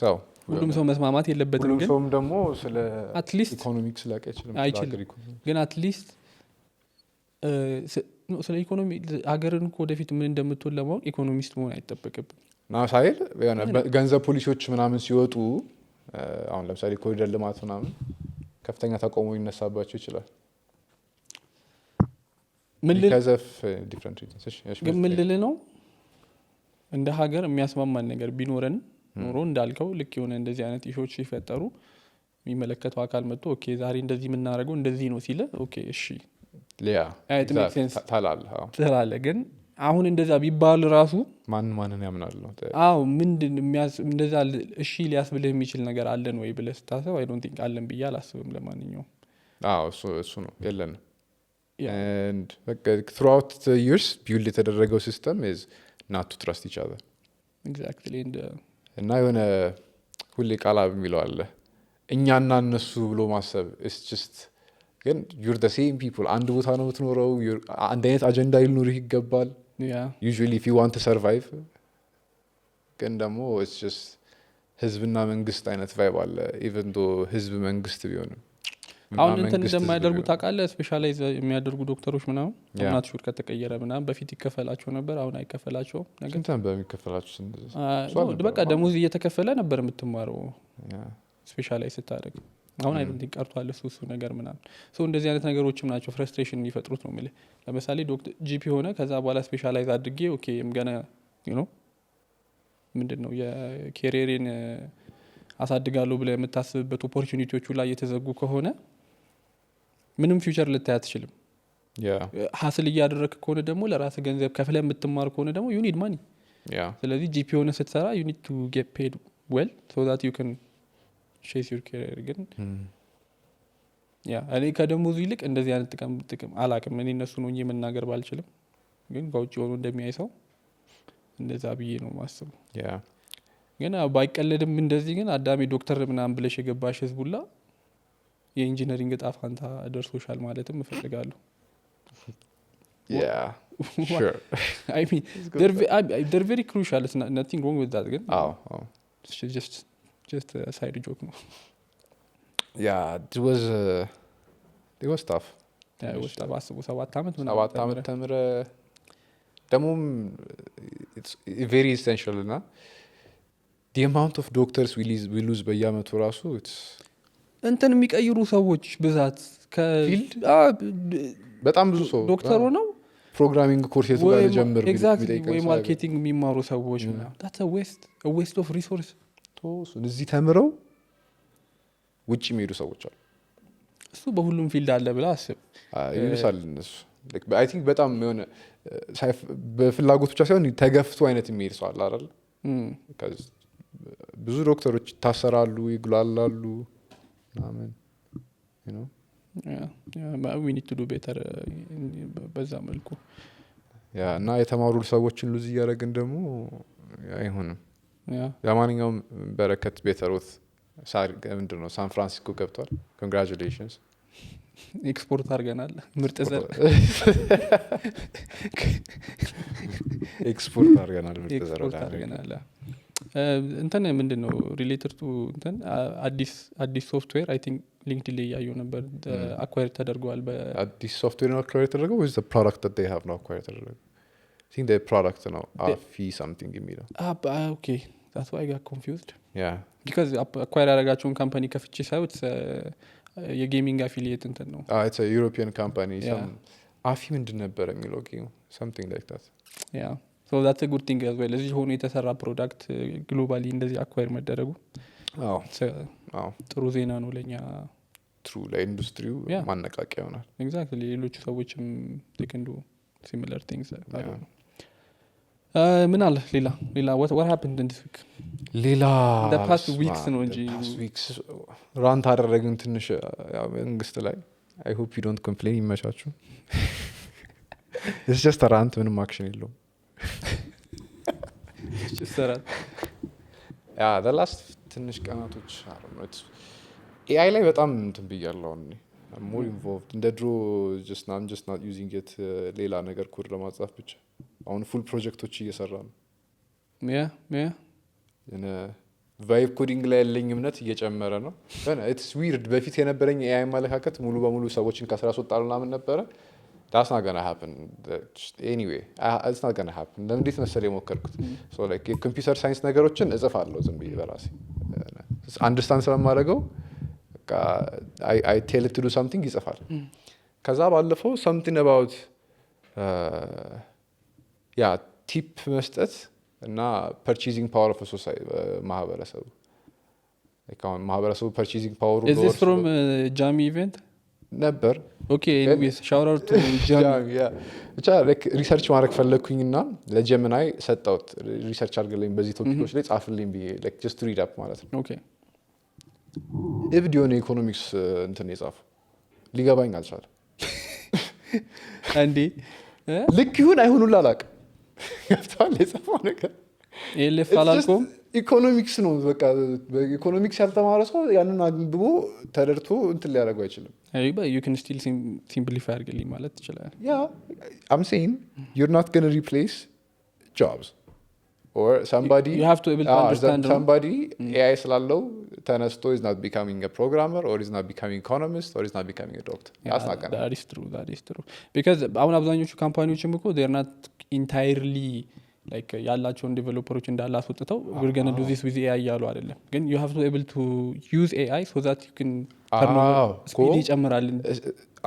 ሁሉም ሰው መስማማት የለበትም። ግን ሁሉም ደግሞ ስለ ኢኮኖሚክስ ላቀ አይችልም። ግን አትሊስት ስለ ኢኮኖሚ ሀገርን እኮ ወደፊት ምን እንደምትሆን ለማወቅ ኢኮኖሚስት መሆን አይጠበቅብም። ሳይል ገንዘብ ፖሊሲዎች ምናምን ሲወጡ አሁን ለምሳሌ ኮሪደር ልማት ምናምን ከፍተኛ ተቃውሞ ይነሳባቸው ይችላል። ምን ልል ነው እንደ ሀገር የሚያስማማን ነገር ቢኖረን ኖሮ እንዳልከው ልክ የሆነ እንደዚህ አይነት ኢሹዎች ሲፈጠሩ የሚመለከተው አካል መጥቶ ኦኬ ዛሬ እንደዚህ የምናደርገው እንደዚህ ነው ሲለ ኦኬ እሺ ታላለ። ግን አሁን እንደዛ ቢባል ራሱ ማንን ያምናል ነው? ምንድን እንደዛ እሺ ሊያስብልህ የሚችል ነገር አለን ወይ ብለህ ስታስብ I don't think አለን ብዬ አላስብም። ለማንኛውም እሱ ነው የለንም። and throughout the years build የተደረገው system is not to trust each other exactly እና የሆነ ሁሌ ቃላ የሚለው አለ እኛና እነሱ ብሎ ማሰብ it's just ግን you're the same people አንድ ቦታ ነው የምትኖረው አንድ አይነት አጀንዳ ይኑርህ ይገባል usually if you want to survive ግን ደግሞ it's just ህዝብና መንግስት አይነት ቫይብ አለ even though ህዝብ መንግስት ቢሆንም አሁን እንትን እንደማያደርጉ ታውቃለህ ስፔሻላይዝ የሚያደርጉ ዶክተሮች ምናምን እናት ሹር ከተቀየረ ምናምን በፊት ይከፈላቸው ነበር አሁን አይከፈላቸውም ነገር ስንት በሚከፈላቸው በቃ ደሞዝ እየተከፈለ ነበር የምትማረው ስፔሻላይዝ ስታደርግ አሁን አይ ዶንት ቲንክ ቀርቷል እሱ ነገር ምናምን እንደዚህ አይነት ነገሮችም ናቸው ፍረስትሬሽን የሚፈጥሩት ነው የምልህ ለምሳሌ ዶክተር ጂፒ ሆነ ከዛ በኋላ ስፔሻላይዝ አድርጌ ኦኬ ገና ምንድነው የኬሪየርን አሳድጋለሁ ብለህ የምታስብበት ኦፖርቹኒቲዎቹ ላይ የተዘጉ ከሆነ ምንም ፊውቸር ልታይ አትችልም ሀስል እያደረግክ ከሆነ ደግሞ ለራስህ ገንዘብ ከፍለህ የምትማር ከሆነ ደግሞ ዩ ኒድ ማኒ ስለዚህ ጂፒ ሆነ ስትሰራ ዩ ኒድ ቱ ጌት ፔድ ዌል ሶ ዛት ዩ ካን ሼስ ዩር ኬሪየር ግን እኔ ከደሞዙ ይልቅ እንደዚህ አይነት ጥቅም አላቅም እኔ እነሱ ነው እንጂ መናገር ባልችልም ግን በውጭ ሆኖ እንደሚያይ ሰው እንደዛ ብዬ ነው ማስቡ ግን ባይቀለድም እንደዚህ ግን አዳሚ ዶክተር ምናምን ብለሽ የገባሽ ህዝቡላ የኢንጂነሪንግ እጣ ፋንታ ደርሶሻል ማለትም እፈልጋለሁ I mean they're very crucial it's nothing wrong with that ግን it's just a side joke no it was tough it was tough አስቡ 7 አመት ተምረ ደግሞም it's very essential እና the amount of doctors we lose በየአመቱ ራሱ እንትን የሚቀይሩ ሰዎች ብዛት ከፊልድ በጣም ብዙ ሰው ዶክተር ሆነው ፕሮግራሚንግ ኮርስ የተባለ ጀምር ወይ ማርኬቲንግ የሚማሩ ሰዎች that's a waste of resource እዚህ ተምረው ውጭ የሚሄዱ ሰዎች አሉ እሱ በሁሉም ፊልድ አለ ብላ አስብ ይመስላል እነሱ አይ ቲንክ በጣም የሆነ በፍላጎት ብቻ ሳይሆን ተገፍቶ አይነት የሚሄድ ሰው አለ አይደል ብዙ ዶክተሮች ታሰራሉ ይጉላላሉ ምናምን we need to do better በዛ መልኩ እና የተማሩ ሰዎችን ሉዝ እያደረግን ደግሞ አይሆንም ለማንኛውም በረከት ቤተሮት ምንድነው ሳን ፍራንሲስኮ ገብቷል ኮንግራቹሌሽንስ ኤክስፖርት አድርገናል ምርጥ ዘር ኤክስፖርት አድርገናል እንትን ምንድነው ሪሌትድ ቱ እንትን አዲስ ሶፍትዌር አይ ቲንክ ሊንክድኢን ላይ ያየው ነበር አኳየር ተደርጓል አዲስ ሶፍትዌር ነው አኳየር ተደርገው ወይ the product that they have now acquired ተደረገው I think the product ነው አፊ something የሚለው okay that's why I got confused yeah because acquire ያደረጋቸውን ካምፓኒ ከፍቼ ሳይወት የጌሚንግ አፊሊየት እንትን ነው it's a European company አፊ ምንድን ነበር የሚለው ጌም something like that yeah so that's a good thing as well እዚህ ሆኖ የተሰራ ፕሮዳክት ግሎባሊ እንደዚህ አኳየር መደረጉ ጥሩ ዜና ነው ለኛ ትሩ ለኢንዱስትሪው ማነቃቂያ ይሆናል ኤግዛክትሊ ሌሎች ሰዎችም ተከንዱ similar things I don't know ምን አለ ሌላ what happened in this week ሌላ the past weeks ነው እንጂ ራንት አደረግን ትንሽ መንግስት ላይ I hope you don't complain ይመቻችሁ it's just a rant ምንም አክሽን የለውም just a rant the last ትንሽ ቀናቶች AI ላይ በጣም እንትን ብያለሁ I'm more involved እንደ ድሮ I'm just not using it ሌላ ነገር ኮድ ለማጻፍ ብቻ አሁን ፉል ፕሮጀክቶች እየሰራ ነው ቫይብ ኮዲንግ ላይ ያለኝ እምነት እየጨመረ ነው it's weird በፊት የነበረኝ AI ማለካከት ሙሉ በሙሉ ሰዎችን ከስራ አስወጣሉ ምናምን ነበረ that's not going to happen anyway it's not going to happen ለምንድን መሰለኝ የሞከርኩት so like የኮምፒውተር ሳይንስ ነገሮችን እጽፋለሁ ዝም ብዬ በራሴ አንደርስታንድ ስለማደርገው I tell it to do something ይጽፋል ከዛ ባለፈው something about ቲፕ መስጠት እና purchasing power of a society ማህበረሰቡ ማህበረሰቡ purchasing power is this from Jami event ነበር okay anyways shout out to Jami ብቻ ሪሰርች ማድረግ ፈለኩኝና ለጀሚናይ ሰጣሁት ሪሰርች አድርግልኝ በዚህ ቶፒኮች ላይ ጻፍልኝ ብዬ like just to read up ማለት ነው okay እብድ የሆነ ኢኮኖሚክስ እንትን የጻፈው ሊገባኝ አልቻለም አንዴ ልክ ይሁን አይሁን አላውቅም ያፍታል የጻፈው ነገር ኤልፍ አላልኩም ኢኮኖሚክስ ነው በቃ ኢኮኖሚክስ ያልተማረ ሰው ያንን አንብቦ ተደርቶ እንትን ሊያደርገው አይችልም you can still simplify አድርግልኝ ማለት ይችላል I'm saying you're not going to replace jobs or somebody you have to able to understand somebody AI ስላለው ተነስቶ is not becoming a programmer or is not becoming economist or is not becoming a doctor. That's not gonna happen. that is true because አሁን አብዛኞቹ ካምፓኒዎችም እኮ they're not entirely like ያላቸውን ዴቨሎፐሮች እንዳለ አስወጥተው we're going to do this with AI ያሉ አይደለም ግን you have to able to use AI so that you can ስፒድ ይጨምራል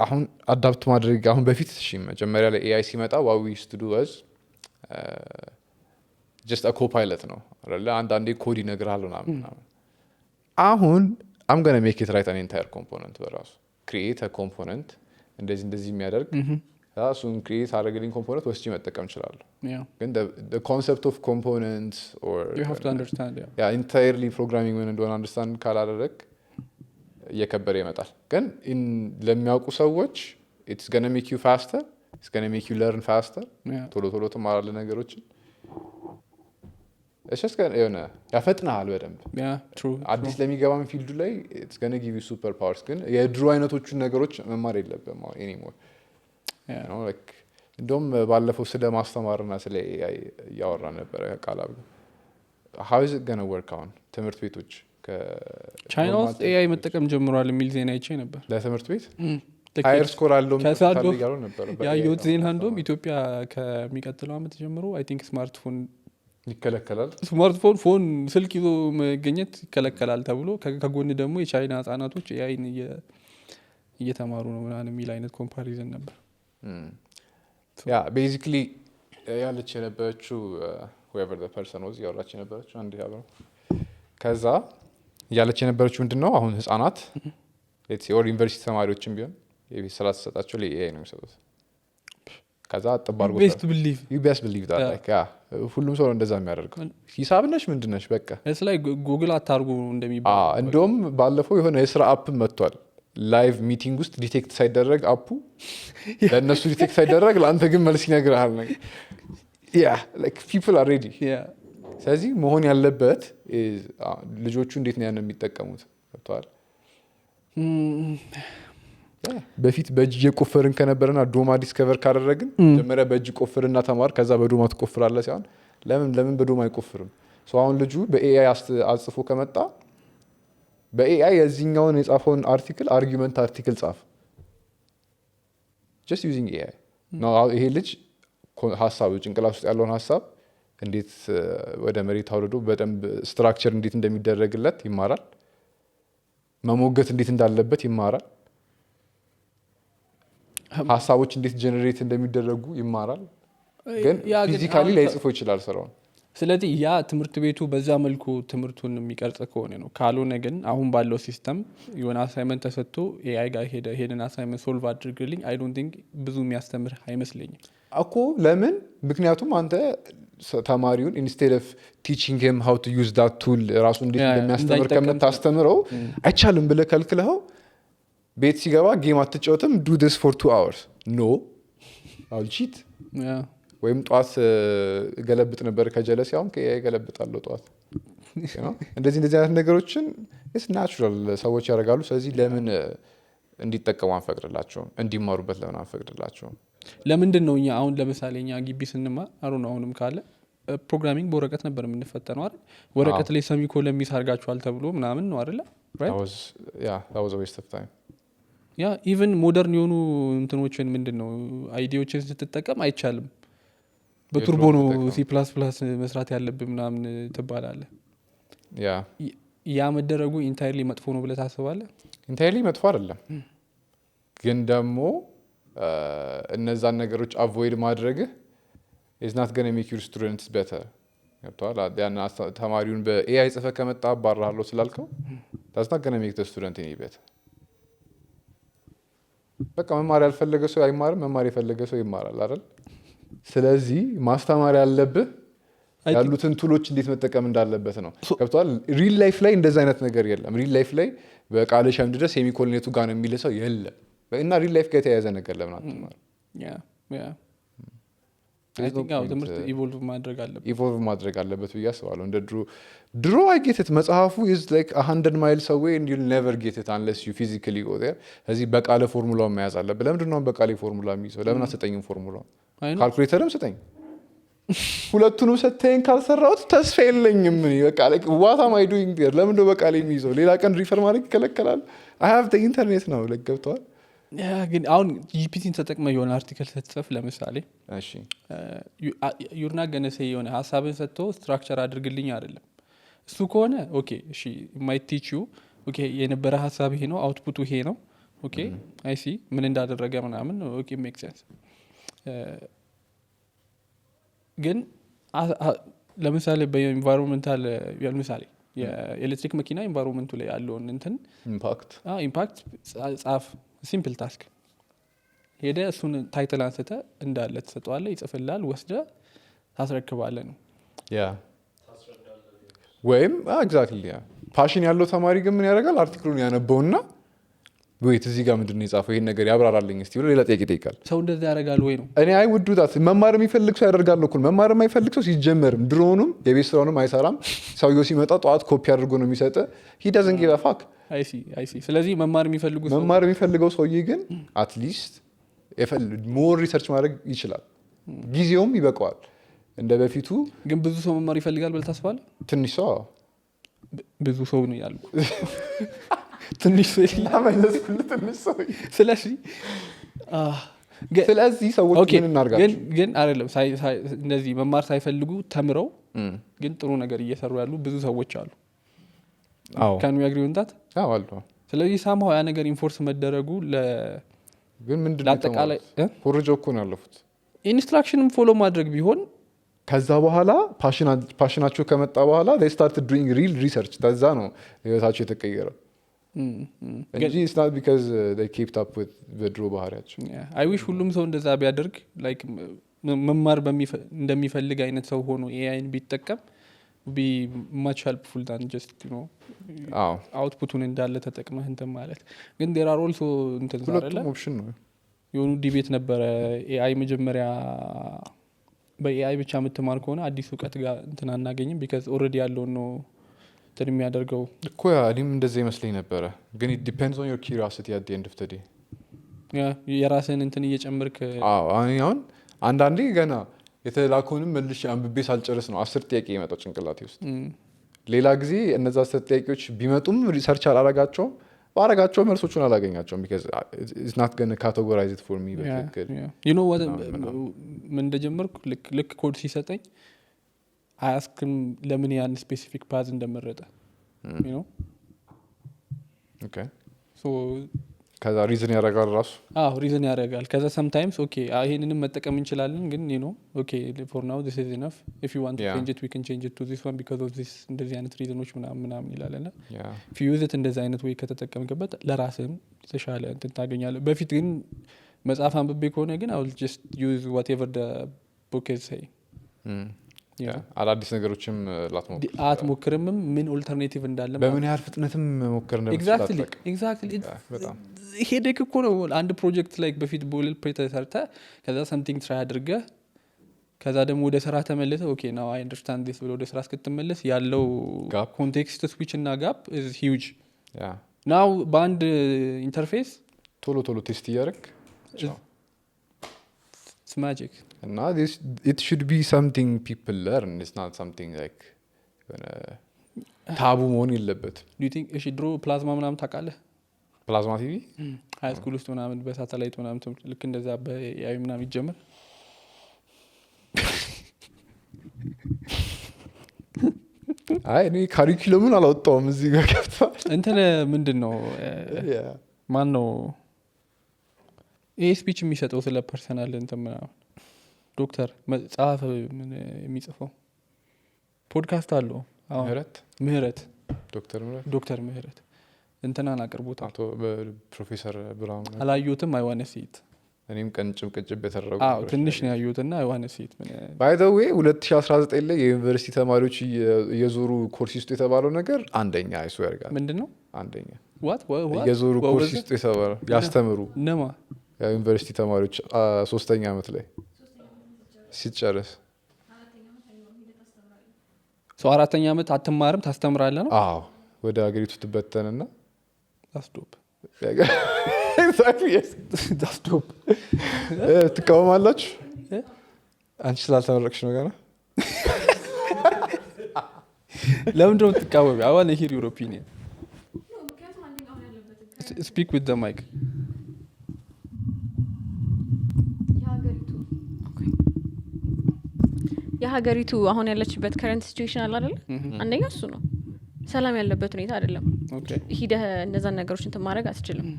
አሁን አዳፕት ማድረግ አሁን በፊት እሺ መጀመሪያ ላይ AI ሲመጣ what we used to do was just a co-pilot ነው አይደለ አንዳንዴ ኮድ ይነግራል ምናምን አሁን I'm going to make it write an entire component በራሱ create a component እንደዚህ የሚያደርግ እሱን create አደረግልኝ component ወስጄ መጠቀም እችላለሁ ግን the concept of components or you have to understand entirely programming ምን እንደሆነ understand ካላደረግ እየከበደ ይመጣል ግን ለሚያውቁ ሰዎች it's going to make you faster it's going to make you learn faster ቶሎ ትማራለህ ነገሮችን it's just going to ያፈጥናል በደንብ አዲስ ለሚገባም ፊልዱ ላይ it's going to give you super powers ግን የድሮ አይነቶቹን ነገሮች መማር የለብም anymore you know like እንደውም ባለፈው ስለ ማስተማርና ስለ AI ያወራ ነበር ቃላብ how is it going to work on ትምህርት ቤቶች ቻይና ውስጥ AI መጠቀም ጀምሯል የሚል ዜና አይቼ ነበር ለትምህርት ቤት ሃየር ስኮር አለው ከሳዶ ያየሁት ዜና እንደውም ኢትዮጵያ ከሚቀጥለው ዓመት ጀምሮ አይ ቲንክ ስማርትፎን ይከለከላል ስማርትፎን ፎን ስልክ ይዞ መገኘት ይከለከላል ተብሎ ከጎን ደግሞ የቻይና ህጻናቶች AI እየተማሩ ነው ምናምን የሚል አይነት ኮምፓሪዝን ነበር ያ ቤዚክሊ ያለች የነበረችው whoever the person was ያወራች የነበረችው አንድ ያለው ከዛ ያለች የነበረችው ምንድነው አሁን ህጻናት let's say or ዩኒቨርሲቲ ተማሪዎችም ቢሆን የቤት ስራ ተሰጣቸው ለAI ነው የሚሰጡት ከዛ አጥባርጎ you best believe that like ሁሉም ሰው እንደዛ የሚያደርገው ሂሳብ ነሽ ምንድነሽ በቃ እስ ላይ ጉግል አታርጉ እንደሚባል እንደውም ባለፈው የሆነ የስራ አፕ መጥቷል ላይቭ ሚቲንግ ውስጥ ዲቴክት ሳይደረግ አፑ ለነሱ ዲቴክት ሳይደረግ ለአንተ ግን መልስ ይነግራል ነገር like people are ready ስለዚህ መሆን ያለበት ልጆቹ እንዴት ነው ያን የሚጠቀሙት ተባለ በፊት በእጅ የቆፈርን ከነበረና ዶማ ዲስከቨር ካደረግን መጀመሪያ በእጅ ቆፍርና ተማር ከዛ በዶማ ትቆፍራለህ ሲሆን ለምን በዶማ አይቆፍርም አሁን ልጁ በኤአይ አጽፎ ከመጣ በኤአይ የዚህኛውን የጻፈውን አርቲክል አርጊውመንት አርቲክል ጻፍ just using AI ነው ይሄ ልጅ ሐሳቡ ጭንቅላት ውስጥ ያለውን ሐሳብ እንዴት ወደ መሬት አውርዶ በደንብ ስትራክቸር እንዴት እንደሚደረግለት ይማራል መሞገት እንዴት እንዳለበት ይማራል ሐሳቦች እንዴት ጀነሬት እንደሚደረጉ ይማራል ግን ፊዚካሊ ላይ ጽፎ ይችላል ስራውን ስለዚህ ያ ትምህርት ቤቱ በዛ መልኩ ትምህርቱን የሚቀርጽ ከሆነ ነው ካልሆነ ግን አሁን ባለው ሲስተም የሆነ አሳይመንት ተሰጥቶ AI ጋር ሄደን አሳይመንት ሶልቭ አድርግልኝ I don't think ብዙ የሚያስተምር አይመስለኝም እኮ ለምን ምክንያቱም አንተ ተማሪውን instead of teaching him how to use that tool ራሱ እንዴት እንደሚያስተምር ከምታስተምረው አይቻልም ብለህ ከልክለኸው ቤት ሲገባ ጌም አትጫወትም do this for 2 hours no I'll cheat ወይም ጧት ገለብጥ ነበር ከጀለስ ያውም ከAI ገለብጣለሁ ጧት እንደዚህ አይነት ነገሮችን it's natural ሰዎች ያደርጋሉ ስለዚህ ለምን እንዲጠቀሙ አንፈቅድላቸውም እንዲማሩበት ለምን አንፈቅድላቸውም ለምንድን ነው እኛ አሁን ለምሳሌ እኛ ግቢ ስንማር አሁንም ካለ ፕሮግራሚንግ በወረቀት ነበር የምንፈተነው አይደል ወረቀት ላይ ሰሚኮለን ሚስ አድርጋችኋል ተብሎ ምናምን ነው አይደል that was a waste of time ኢቭን ሞደርን የሆኑ እንትኖችን ምንድነው አይዲያዎችን ስትጠቀም አይቻልም በቱርቦ ነው C++ መስራት ያለብን ምናምን ተባላለ ያ መደረጉ ኢንታይርሊ መጥፎ ነው ብለህ ታስባለህ ኢንታይርሊ መጥፎ አይደለም ግን ደግሞ እነዛን ነገሮች አቮይድ ማድረግ is not going to make your students better ያን ተማሪውን በAI ጽፈ ከመጣ አባራለሁ ስላልከው that's not going to make the student any better በቃ መማር ያልፈለገ ሰው አይማርም መማር የፈለገ ሰው ይማራል አይደል ስለዚህ ማስተማር ያለብህ ያሉትን ቱሎች እንዴት መጠቀም እንዳለበት ነው ገብቷል ሪል ላይፍ ላይ እንደዛ አይነት ነገር የለም ሪል ላይፍ ላይ በቃለ ሸም ድረስ ሴሚኮሎኔቱ ጋር ነው የሚል ሰው የለም እና ሪል ላይፍ ጋር የተያያዘ ነገር ለምን አትማር I think ትምህርት ኢቮልቭ ማድረግ አለበት ብዬ አስባለሁ እንደ ድሮ I get it መጽሐፉ is like 100 miles away and you'll never get it unless you physically go there እዚህ በቃለ ፎርሙላውን መያዝ አለበት ለምንድን ነው በቃለ ፎርሙላ የሚይዘው ለምን አሰጠኝም ፎርሙላውን ካልኩሌተርም ስጠኝ ሁለቱንም ሰተይን ካልሰራሁት ተስፋ የለኝም። እኔ በቃ ዋት አም አይ ዱይንግ ዴር ለምን እንደው በቃ ላይ የሚይዘው ሌላ ቀን ሪፈር ማድረግ ይከለከላል። አይ ሃቭ ዘ ኢንተርኔት ነው ገብተዋል። ግን አሁን ጂፒቲን ተጠቅመ የሆነ አርቲክል ስትጽፍ ለምሳሌ ዩርና ገነሴ የሆነ ሀሳብን ሰጥቶ ስትራክቸር አድርግልኝ አይደለም። እሱ ከሆነ ኦኬ እሺ ማይት ቲች ዩ ኦኬ የነበረ ሀሳብ ይሄ ነው፣ አውትፑቱ ይሄ ነው። ኦኬ አይ ሲ ምን እንዳደረገ ምናምን ኦኬ ሜክ ሴንስ። ግን ለምሳሌ በኤንቫይሮንመንታል ለምሳሌ የኤሌክትሪክ መኪና ኤንቫይሮንመንቱ ላይ ያለውን እንትን ኢምፓክት ጻፍ። ሲምፕል ታስክ ሄደ እሱን ታይትል አንስተ እንዳለ ተሰጠዋለ፣ ይጽፍላል፣ ወስደ ታስረክባለ ነው ወይም ኤግዛክትሊ። ፓሽን ያለው ተማሪ ግን ምን ያደርጋል? አርቲክሉን ያነበውና ወይት እዚህ ጋር ምንድነው የጻፈው ይሄን ነገር ያብራራልኝ እስቲ ብሎ ሌላ ጥያቄ ይጠይቃል። ሰው እንደዛ ያደርጋል ወይ ነው? እኔ አይ ውዱታት መማር የሚፈልግ ሰው ያደርጋል እኮ። መማር የማይፈልግ ሰው ሲጀመርም ድሮውንም የቤት ስራውንም አይሰራም። ሰውየው ሲመጣ ጠዋት ኮፒ አድርጎ ነው የሚሰጠ። ሂ ዳዝንት ጊቭ አ ፋክ። አይ ሲ ስለዚህ መማር የሚፈልገው ሰውዬ ግን አትሊስት ሞር ሪሰርች ማድረግ ይችላል፣ ጊዜውም ይበቃዋል። እንደ በፊቱ ግን ብዙ ሰው መማር ይፈልጋል ብለህ ታስባለህ? ትንሽ ሰው ብዙ ሰው ነው ያሉ ትንሽ ሰው ላመለስኩልህ ትንሽ ሰው። ስለዚህ ሰዎች ምን እናርጋቸው? ግን አይደለም እንደዚህ መማር ሳይፈልጉ ተምረው ግን ጥሩ ነገር እየሰሩ ያሉ ብዙ ሰዎች አሉ። ካን ዊ አግሪ ኦን ዳት? አሉ። ስለዚህ ሳምሃው ያ ነገር ኢንፎርስ መደረጉ ግን ምንድነው ለአጠቃላይ ኮርጆ እኮ ነው ያለፉት። ኢንስትራክሽንም ፎሎ ማድረግ ቢሆን ከዛ በኋላ ፓሽናቸው ከመጣ በኋላ they started doing real research። ከዛ ነው ህይወታቸው የተቀየረው እንጂ it's not because they kept up with በድሮ ባህሪያቸው። I wish ሁሉም ሰው እንደዛ ቢያደርግ like መማር እንደሚፈልግ አይነት ሰው ሆኖ ኤአይን ቢጠቀም be much helpful than just outputን እንዳለ ተጠቅመህ እንትን ማለት። ግን there are also እንትን ሁለቱም ኦፕሽን ነው። የሆኑ ዲቤት ነበረ ኤአይ መጀመሪያ በኤአይ ብቻ የምትማር ከሆነ አዲስ እውቀት ጋር እንትን አናገኝም ቢካዝ ኦልሬዲ ያለውን ነው እንትን የሚያደርገው እኮ። እኔም እንደዛ ይመስለኝ ነበረ። ግን it depends on your curiosity at the end of the day። የራስህን እንትን እየጨመርክ አሁን አንዳንዴ ገና የተላከውንም መልሼ አንብቤ ሳልጨርስ ነው 10 ጥያቄ የመጣው ጭንቅላቴ ውስጥ። ሌላ ጊዜ እነዛ 10 ጥያቄዎች ቢመጡም ሪሰርች አላረጋቸውም፣ ባረጋቸው መልሶቹን አላገኛቸውም because it's not going to categorize it for me በትክክል። you know what ምን እንደጀመርኩ ልክ ኮድ ሲሰጠኝ አያስክም ለምን ያን ስፔሲፊክ ፓዝ እንደመረጠ you know okay so ከዛ ሪዝን ያደርጋል ራሱ። ሪዝን ያደርጋል። ከዛ sometimes okay ይሄንንም መጠቀም እንችላለን ግን you know okay for now this is enough if you want to change it we can change it to this one because of this እንደዚህ አይነት ሪዝኖች ምናምን ይላልና if you use it እንደዚህ አይነት ወይ ከተጠቀምከበት ለራስህም ተሻለ እንትን ታገኛለህ። በፊት ግን መጽሐፍ አንብቤ ከሆነ ግን I will just use whatever the book is saying አዳዲስ ነገሮችም አትሞክርም ምን ኦልተርኔቲቭ እንዳለ በምን ያህል ፍጥነትም ሞክር እንደምትችል ኤግዛክትሊ ሄዴክ እኮ ነው። አንድ ፕሮጀክት ላይ በፊት ቦይለር ፕሌት ሰርተ ከዛ ሰምቲንግ ትራይ አድርገህ ከዛ ደግሞ ወደ ስራ ተመለሰ ኦኬ ናው አይ አንደርስታንድ ዲስ ብሎ ወደ ስራ እስክትመለስ ያለው ኮንቴክስት ስዊች እና ጋፕ ኢዝ ሂውጅ። ናው በአንድ ኢንተርፌስ ቶሎ ቴስት እያደረግ it's magic እና it should be something people learn. It's not something like ታቡ መሆን የለበትም። do you think እሺ ድሮ ፕላዝማ ምናምን ታውቃለህ? ፕላዝማ ቲቪ ሃይ ስኩል ውስጥ ምናምን በሳተላይት ምናምን ልክ እንደዛ በኤአይ ምናምን ይጀምር እኔ ካሪኩለሙን አላወጣውም እዚህ ጋር ገብቷል። እንትን ምንድን ነው ማን ነው ይሄ ስፒች የሚሰጠው ስለ ፐርሰናል እንትን ምናምን ዶክተር መጽሐፍ የሚጽፈው ፖድካስት አለው ዶክተር ምህረት እንትናን አቅርቦት አቶ ፕሮፌሰር ብርሃኑ አላየሁትም። አይዋነ ሴት እኔም ቀንጭብ የተደረጉ ትንሽ ነው ያየሁትና አይዋነ ሴት ባይ ዘ ዌይ 2019 ላይ የዩኒቨርሲቲ ተማሪዎች እየዞሩ ኮርስ ውስጥ የተባለው ነገር አንደኛ አይሶ ያርጋል። ምንድነው አንደኛ what እየዞሩ ኮርስ ውስጥ የተባለው ያስተምሩ ነማ ዩኒቨርሲቲ ተማሪዎች 3ኛ ዓመት ላይ ሲጨርስ 4ኛ ዓመት አትማርም ታስተምራለህ ነው? አዎ ወደ ሀገሪቱ ትበተንና ዳስዶፕ ትቃወማላችሁ? አንቺ ስላልተመረቅሽ ነው ገና ለምንድን ነው የምትቃወሚው? I want to hear your opinion. Speak with the mic. የሀገሪቱ አሁን ያለችበት ከረንት ሲቹዌሽን አለ አይደል? አንደኛ እሱ ነው። ሰላም ያለበት ሁኔታ አይደለም። ሂደህ እነዛን ነገሮች እንትን ማድረግ አትችልም፣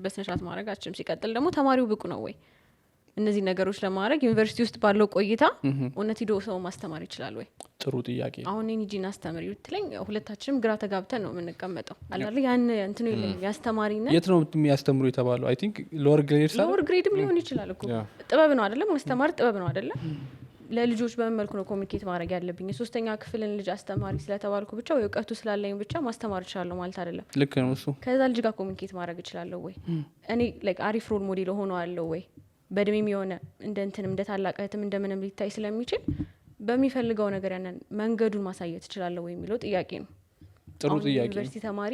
በስነ ስርዓት ማድረግ አትችልም። ሲቀጥል ደግሞ ተማሪው ብቁ ነው ወይ እነዚህ ነገሮች ለማድረግ? ዩኒቨርሲቲ ውስጥ ባለው ቆይታ እውነት ሂዶ ሰው ማስተማር ይችላል ወይ? ጥሩ ጥያቄ። አሁን ኒጂን አስተምሪ ብትለኝ ሁለታችንም ግራ ተጋብተን ነው የምንቀመጠው። አላለ ያን እንትኑ የለኝም ያስተማሪነት። የት ነው የሚያስተምሩ የተባለው? አይ ቲንክ ሎወር ግሬድ ሎወር ግሬድም ሊሆን ይችላል እኮ። ጥበብ ነው አይደለም? ማስተማር ጥበብ ነው አይደለም? ለልጆች በምን መልኩ ነው ኮሚኒኬት ማድረግ ያለብኝ? የሶስተኛ ክፍልን ልጅ አስተማሪ ስለተባልኩ ብቻ ወይ እውቀቱ ስላለኝ ብቻ ማስተማር እችላለሁ ማለት አይደለም። ልክ ነው እሱ። ከዛ ልጅ ጋር ኮሚኒኬት ማድረግ እችላለሁ ወይ? እኔ ላይክ አሪፍ ሮል ሞዴል ሆነዋለሁ ወይ? በእድሜም የሆነ እንደ እንትንም እንደ ታላቅ እህትም እንደምንም ሊታይ ስለሚችል በሚፈልገው ነገር ያንን መንገዱን ማሳየት እችላለሁ ወይ የሚለው ጥያቄ ነው። ጥሩ ጥያቄ። ዩኒቨርሲቲ ተማሪ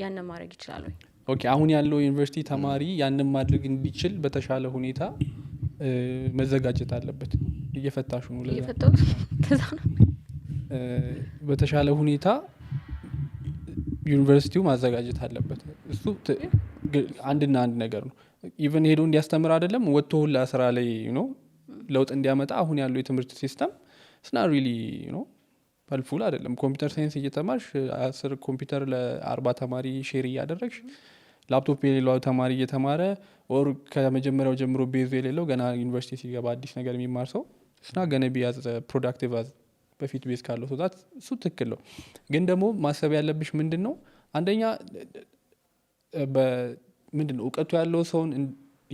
ያንን ማድረግ ይችላል ወይ? ኦኬ፣ አሁን ያለው ዩኒቨርሲቲ ተማሪ ያንን ማድረግ እንዲችል በተሻለ ሁኔታ መዘጋጀት አለበት። እየፈታሹ ነው እየፈታው ተዛ ነው። በተሻለ ሁኔታ ዩኒቨርሲቲው ማዘጋጀት አለበት። እሱ አንድና አንድ ነገር ነው። ኢቨን ሄዶ እንዲያስተምር አይደለም ወጥቶ ሁላ ስራ ላይ ነው ለውጥ እንዲያመጣ አሁን ያለው የትምህርት ሲስተም ስና ሪሊ ነው ሄልፕፉል አይደለም። ኮምፒውተር ሳይንስ እየተማርሽ 10 ኮምፒውተር ለ40 ተማሪ ሼር እያደረግሽ ላፕቶፕ የሌለው ተማሪ እየተማረ ኦር ከመጀመሪያው ጀምሮ ቤዙ የሌለው ገና ዩኒቨርሲቲ ሲገባ አዲስ ነገር የሚማር ሰው ስና ገነ ቢያዝ ፕሮዳክቲቭ አዝ በፊት ቤዝ ካለው ሰው ዛት እሱ ትክክል ነው። ግን ደግሞ ማሰብ ያለብሽ ምንድነው አንደኛ ምንድነው እውቀቱ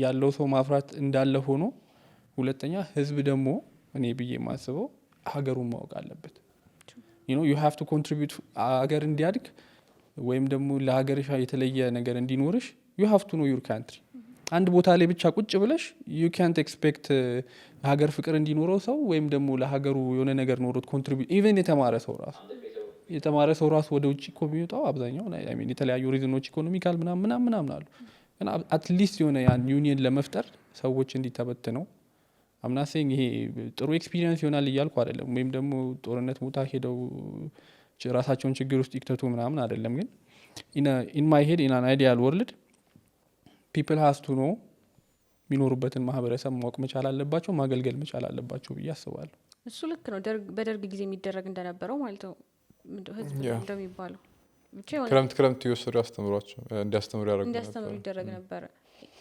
ያለው ሰው ማፍራት እንዳለ ሆኖ፣ ሁለተኛ ህዝብ ደግሞ እኔ ብዬ ማስበው ሀገሩን ማወቅ አለበት። you have to contribute ሀገር እንዲያድግ ወይም ደግሞ ለሀገርሽ የተለየ ነገር እንዲኖርሽ you have to know your country። አንድ ቦታ ላይ ብቻ ቁጭ ብለሽ you can't expect ሀገር ፍቅር እንዲኖረው ሰው ወይም ደግሞ ለሀገሩ የሆነ ነገር ኖሮት contribute even የተማረ ሰው ራሱ ወደ ውጭ እኮ የሚወጣው አብዛኛው የተለያዩ ሪዝኖች ኢኮኖሚካል ምናምን አሉ። ግን አትሊስት የሆነ ያን ዩኒየን ለመፍጠር ሰዎች እንዲተበትነው አምናሴኝ ይሄ ጥሩ ኤክስፒሪየንስ ይሆናል እያልኩ አይደለም። ወይም ደግሞ ጦርነት ቦታ ሄደው ራሳቸውን ችግር ውስጥ ይክተቱ ምናምን አይደለም። ግን in my head in an ideal world people has to know የሚኖሩበትን ማህበረሰብ ማወቅ መቻል አለባቸው፣ ማገልገል መቻል አለባቸው ብዬ አስባለሁ። እሱ ልክ ነው። በደርግ ጊዜ የሚደረግ እንደነበረው ማለት ነው። ህዝብ እንደሚባለው ብቻ ክረምት ይወስዱ ያስተምሯቸው እንዲያስተምሩ ይደረግ ነበረ።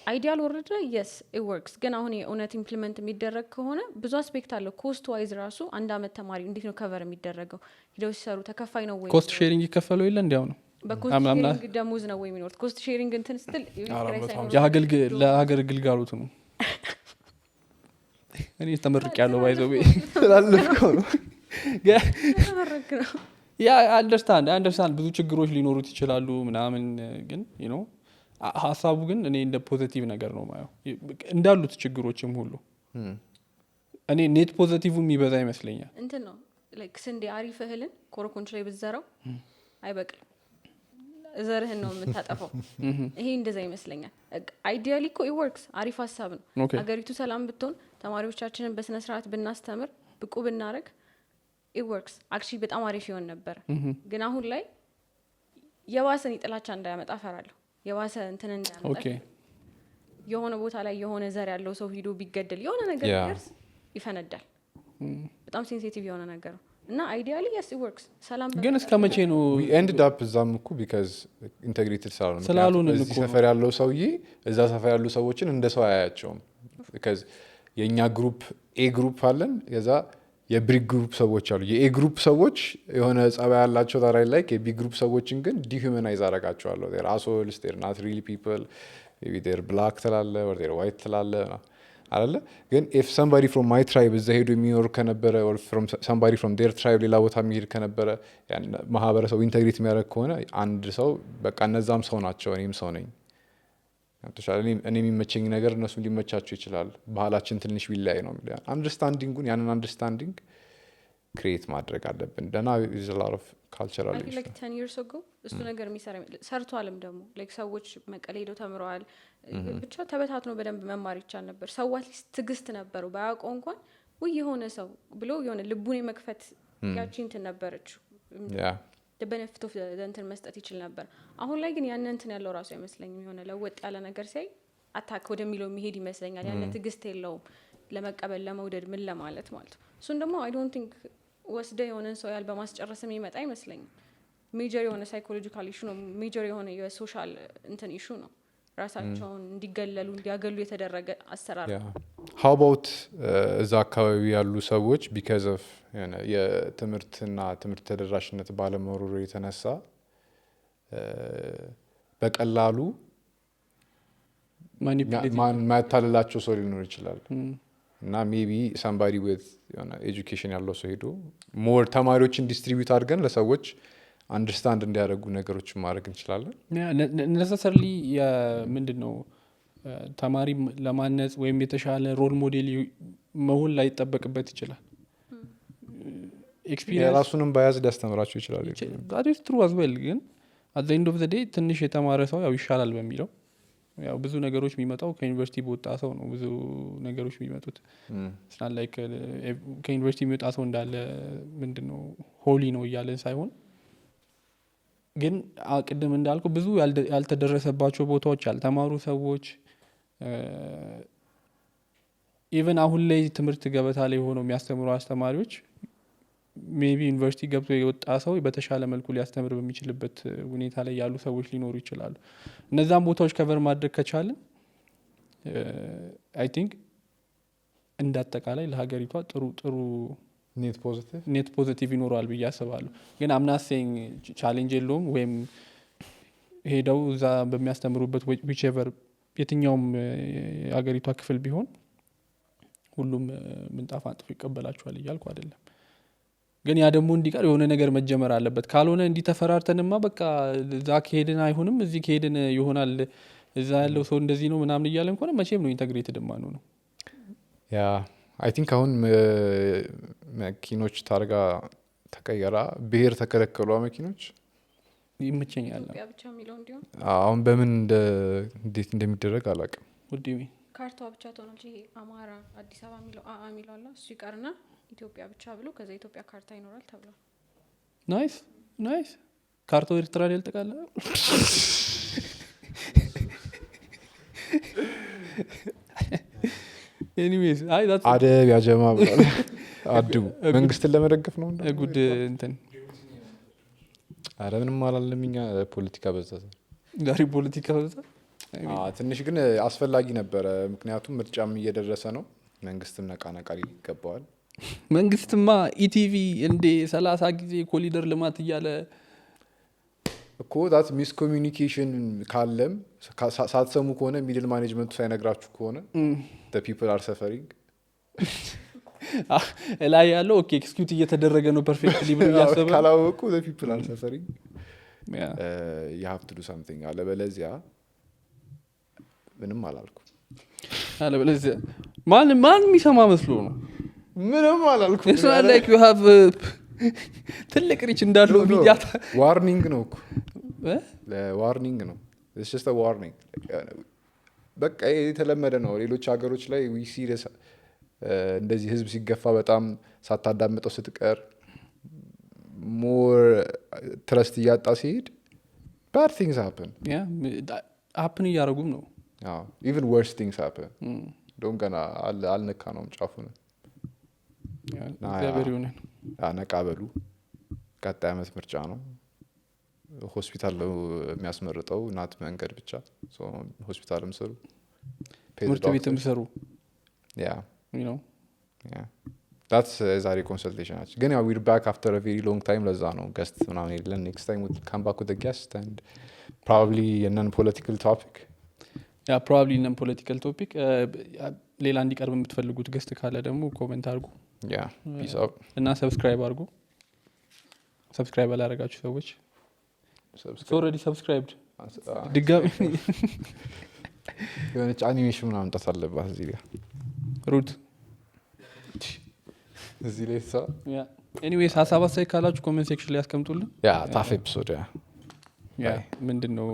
አይዲያል ወርድ ላይ yes it works። ግን አሁን የእውነት ኢምፕሊመንት የሚደረግ ከሆነ ብዙ አስፔክት አለው። ኮስት ዋይዝ ራሱ አንድ አመት ተማሪ እንዴት ነው ከቨር የሚደረገው? ሂደው ሲሰሩ ተከፋይ ነው ወይ? ኮስት ሼሪንግ ይከፈለው የለ እንዲያው ነው በኮስት ሼሪንግ ደሞዝ ነው ወይ የሚኖር? ኮስት ሼሪንግ እንትን ስትል ለሀገር ግልጋሎት ነው። እኔ ተመርቅ ያለው ባይዘው ስላለፍከው ነው ተመረክ ነው። ያ አንደርስታንድ ብዙ ችግሮች ሊኖሩት ይችላሉ ምናምን። ግን ሀሳቡ ግን እኔ እንደ ፖዚቲቭ ነገር ነው ማየው። እንዳሉት ችግሮችም ሁሉ እኔ ኔት ፖዚቲቭ የሚበዛ ይመስለኛል። እንትን ነው ላይክ ስንዴ አሪፍ እህልን ኮረኮንች ላይ ብትዘራው አይበቅልም፣ ዘርህን ነው የምታጠፋው። ይሄ እንደዛ ይመስለኛል። አይዲያሊ እኮ it works። አሪፍ ሀሳብ ነው። ሀገሪቱ ሰላም ብትሆን ተማሪዎቻችንን በስነ ስርዓት ብናስተምር ብቁ ብናረግ it works actually በጣም አሪፍ ይሆን ነበር። ግን አሁን ላይ የባሰን ጥላቻ እንዳያመጣ ፈራለሁ። የባሰ እንትን እንዳያመጣ የሆነ ቦታ ላይ የሆነ ዘር ያለው ሰው ሂዶ ቢገደል የሆነ ነገር ይደርስ ይፈነዳል። በጣም ሴንሲቲቭ የሆነ ነገር ነው እና አይዲያሊ yes it works። ሰላም ግን እስከመቼ ነው we ended up እዛም እኮ because integrated ስላልሆነ እዚህ ሰፈር ያለው ሰውዬ እዛ ሰፈር ያሉ ሰዎችን እንደ ሰው አያያቸውም። because የኛ ግሩፕ ኤ ግሩፕ አለን፣ የዛ የቢ ግሩፕ ሰዎች አሉ። የኤ ግሩፕ ሰዎች የሆነ ጸባይ ያላቸው ታራይ ላይ የቢ ግሩፕ ሰዎችን ግን ዲሁማናይዝ አደርጋቸዋለሁ። they're assholes, they're not really people, maybe they're black ትላለ or they're white ትላለ አይደለ? ግን if somebody from my tribe እዛ ሄዶ የሚኖር ከነበረ or from somebody from their tribe ሌላ ቦታ የሚሄድ ከነበረ ያን ማህበረሰቡ ኢንተግሬት የሚያደርግ ከሆነ አንድ ሰው በቃ እነዛም ሰው ናቸው እኔም ሰው ነኝ። እኔ የሚመቸኝ ነገር እነሱ ሊመቻቸው ይችላል። ባህላችን ትንሽ ቢላይ ነው። አንደርስታንዲንጉን ያንን አንደርስታንዲንግ ክሬት ማድረግ አለብን። ደና is a lot of cultural issues like 10 years ago እሱ ነገር ሰርቷልም ደግሞ like ሰዎች መቀሌ ሄደው ተምረዋል። ብቻ ተበታትነው በደንብ መማር ይቻል ነበር። ሰው አትሊስት ትግስት ነበረው ባያውቀው እንኳን ወይ የሆነ ሰው ብሎ የሆነ ልቡን የመክፈት ያቺ እንትን ነበረች በነፍቶ እንትን መስጠት ይችል ነበር። አሁን ላይ ግን ያን እንትን ያለው ራሱ አይመስለኝም። የሆነ ለወጥ ያለ ነገር ሲያይ አታክ ወደሚለው የሚሄድ ይመስለኛል። ያን ትዕግስት የለውም ለመቀበል ለመውደድ ምን ለማለት ማለት ነው። እሱን ደግሞ አይ ዶንት ቲንክ ወስደ የሆነን ሰው ያል በማስጨረስ የሚመጣ አይመስለኝም። ሜጀር የሆነ ሳይኮሎጂካል ኢሹ ነው። ሜጀር የሆነ የሶሻል እንትን ኢሹ ነው። ራሳቸውን እንዲገለሉ እንዲያገሉ የተደረገ አሰራር ነው። how about እዛ አካባቢ ያሉ ሰዎች because of የትምህርትና ትምህርት ተደራሽነት ባለመኖሩ የተነሳ በቀላሉ ማታለላቸው ሰው ሊኖር ይችላል እና ሜቢ somebody with education ያለው ሰው ሄዶ more ተማሪዎችን ዲስትሪቢዩት አድርገን ለሰዎች አንደርስታንድ እንዲያደርጉ ነገሮችን ማድረግ እንችላለን። ነሰሰርሊ ምንድነው ተማሪ ለማነጽ ወይም የተሻለ ሮል ሞዴል መሆን ላይ ይጠበቅበት ይችላል። ኤክስፒሪየንስ የራሱንም ባያዝ ሊያስተምራቸው ይችላል። that is true as well። ግን at the end of the day ትንሽ የተማረ ሰው ያው ይሻላል በሚለው ያው ብዙ ነገሮች የሚመጣው ከዩኒቨርሲቲ በወጣ ሰው ነው። ብዙ ነገሮች የሚመጡት ስናል ላይክ ከዩኒቨርሲቲ የሚወጣ ሰው እንዳለ ምንድነው ሆሊ ነው እያለን ሳይሆን ግን ቅድም እንዳልኩ ብዙ ያልተደረሰባቸው ቦታዎች ያልተማሩ ሰዎች ኢቨን አሁን ላይ ትምህርት ገበታ ላይ ሆነው የሚያስተምሩ አስተማሪዎች ሜቢ ዩኒቨርሲቲ ገብቶ የወጣ ሰው በተሻለ መልኩ ሊያስተምር በሚችልበት ሁኔታ ላይ ያሉ ሰዎች ሊኖሩ ይችላሉ። እነዛም ቦታዎች ከቨር ማድረግ ከቻልን አይ ቲንክ እንዳጠቃላይ ለሀገሪቷ ጥሩ ኔት ፖዚቲቭ ይኖረዋል ብዬ አስባለሁ። ግን አምናሴኝ ቻሌንጅ የለውም ወይም ሄደው እዛ በሚያስተምሩበት ዊቼቨር የትኛውም የሀገሪቷ ክፍል ቢሆን ሁሉም ምንጣፍ አንጥፎ ይቀበላቸዋል እያልኩ አይደለም። ግን ያ ደግሞ እንዲቀር የሆነ ነገር መጀመር አለበት። ካልሆነ እንዲተፈራርተንማ በቃ እዛ ከሄድን አይሆንም እዚህ ከሄድን ይሆናል እዛ ያለው ሰው እንደዚህ ነው ምናምን እያለን ከሆነ መቼም ነው ኢንተግሬትድ ማኑ ነው። ያ አይ ቲንክ አሁን መኪኖች ታርጋ ተቀየራ ብሄር ተከለከሉ መኪኖች ይመቸኛል። ኢትዮጵያ ብቻ የሚለው እንዲሆን አሁን በምን እንዴት እንደሚደረግ አላውቅም። ውዲሚ ካርታዋ ብቻ ተሆነ እንጂ አማራ አዲስ አበባ የሚለው የሚለው አለ እሱ ይቀርና ኢትዮጵያ ብቻ ብሎ ከዛ ኢትዮጵያ ካርታ ይኖራል ተብሏል። ናይስ ካርታው ኤርትራ ላይ ተቃለ ኤኒዌይስ አደብ ያጀማ አድቡ መንግስትን ለመደገፍ ነው ጉድ እንትን አረ ምንም አላለም። እኛ ፖለቲካ በዛ ዛሬ ፖለቲካ በዛ ትንሽ ግን አስፈላጊ ነበረ። ምክንያቱም ምርጫም እየደረሰ ነው። መንግስትም ነቃ ይገባዋል። መንግስትማ ኢቲቪ እንደ 30 ጊዜ ኮሊደር ልማት እያለ እኮ ዳት ሚስ ኮሚኒኬሽን ካለም ሳትሰሙ ከሆነ ሚድል ማኔጅመንቱ ሳይነግራችሁ ከሆነ the people are suffering ላይ ያለው ኦኬ ኤክስኪዩት እየተደረገ ነው ፐርፌክትሊ ብሎ ያሰበ ካላወቁ the people are suffering you have to do something አለበለዚያ ምንም አላልኩ አለበለዚያ ማን የሚሰማ መስሎ ነው ምንም አላልኩ it's not like you have ትልቅ ሪች እንዳለው ሚዲያ ዋርኒንግ ነው እኮ ለዋርኒንግ ነው it's just a warning በቃ የተለመደ ነው። ሌሎች ሀገሮች ላይ we see this እንደዚህ ህዝብ ሲገፋ በጣም ሳታዳምጠው ስትቀር more trust እያጣ ሲሄድ bad things happen እያደረጉም ነው። even worse things happen don't ገና አልነካ ነው ጫፉን ነቃ በሉ። ቀጣይ ዓመት ምርጫ ነው። ሆስፒታል ነው የሚያስመርጠው ናት መንገድ ብቻ ሆስፒታልም ሰሩ ትምህርት ቤትም ሰሩ that's ዛሬ ኮንሰልቴሽናችን ግን ያው we're back after a very long time ለዛ ነው ገስት ምናምን የለን next time we'll come back with a guest and probably a non-political topic probably non-political topic ሌላ እንዲቀርብ የምትፈልጉት ገስት ካለ ደግሞ ኮሜንት አድርጉ peace out እና ሰብስክራይብ አድርጉ። ሰብስክራይብ አላደረጋችሁ ሰዎች already subscribed ድጋሚ የሆነች አኒሜሽን ምናምን መምጣት አለባት እዚህ ጋር ሩት እዚህ ላይ ሳ ኤኒዌይስ ሀሳብ አስተያየት ካላችሁ ኮሜንት ሴክሽን ላይ ያስቀምጡልን። ታፍ ኤፒሶድ ምንድነው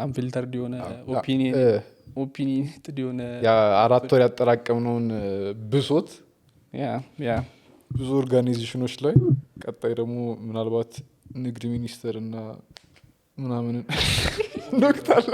አንፊልተርድ የሆነ ኦፒኒየን የሆነ 4 ወር ያጠራቀምነውን ብሶት ያ ብዙ ኦርጋናይዜሽኖች ላይ ቀጣይ ደግሞ ምናልባት ንግድ ሚኒስቴር እና ምናምን ዶክታለ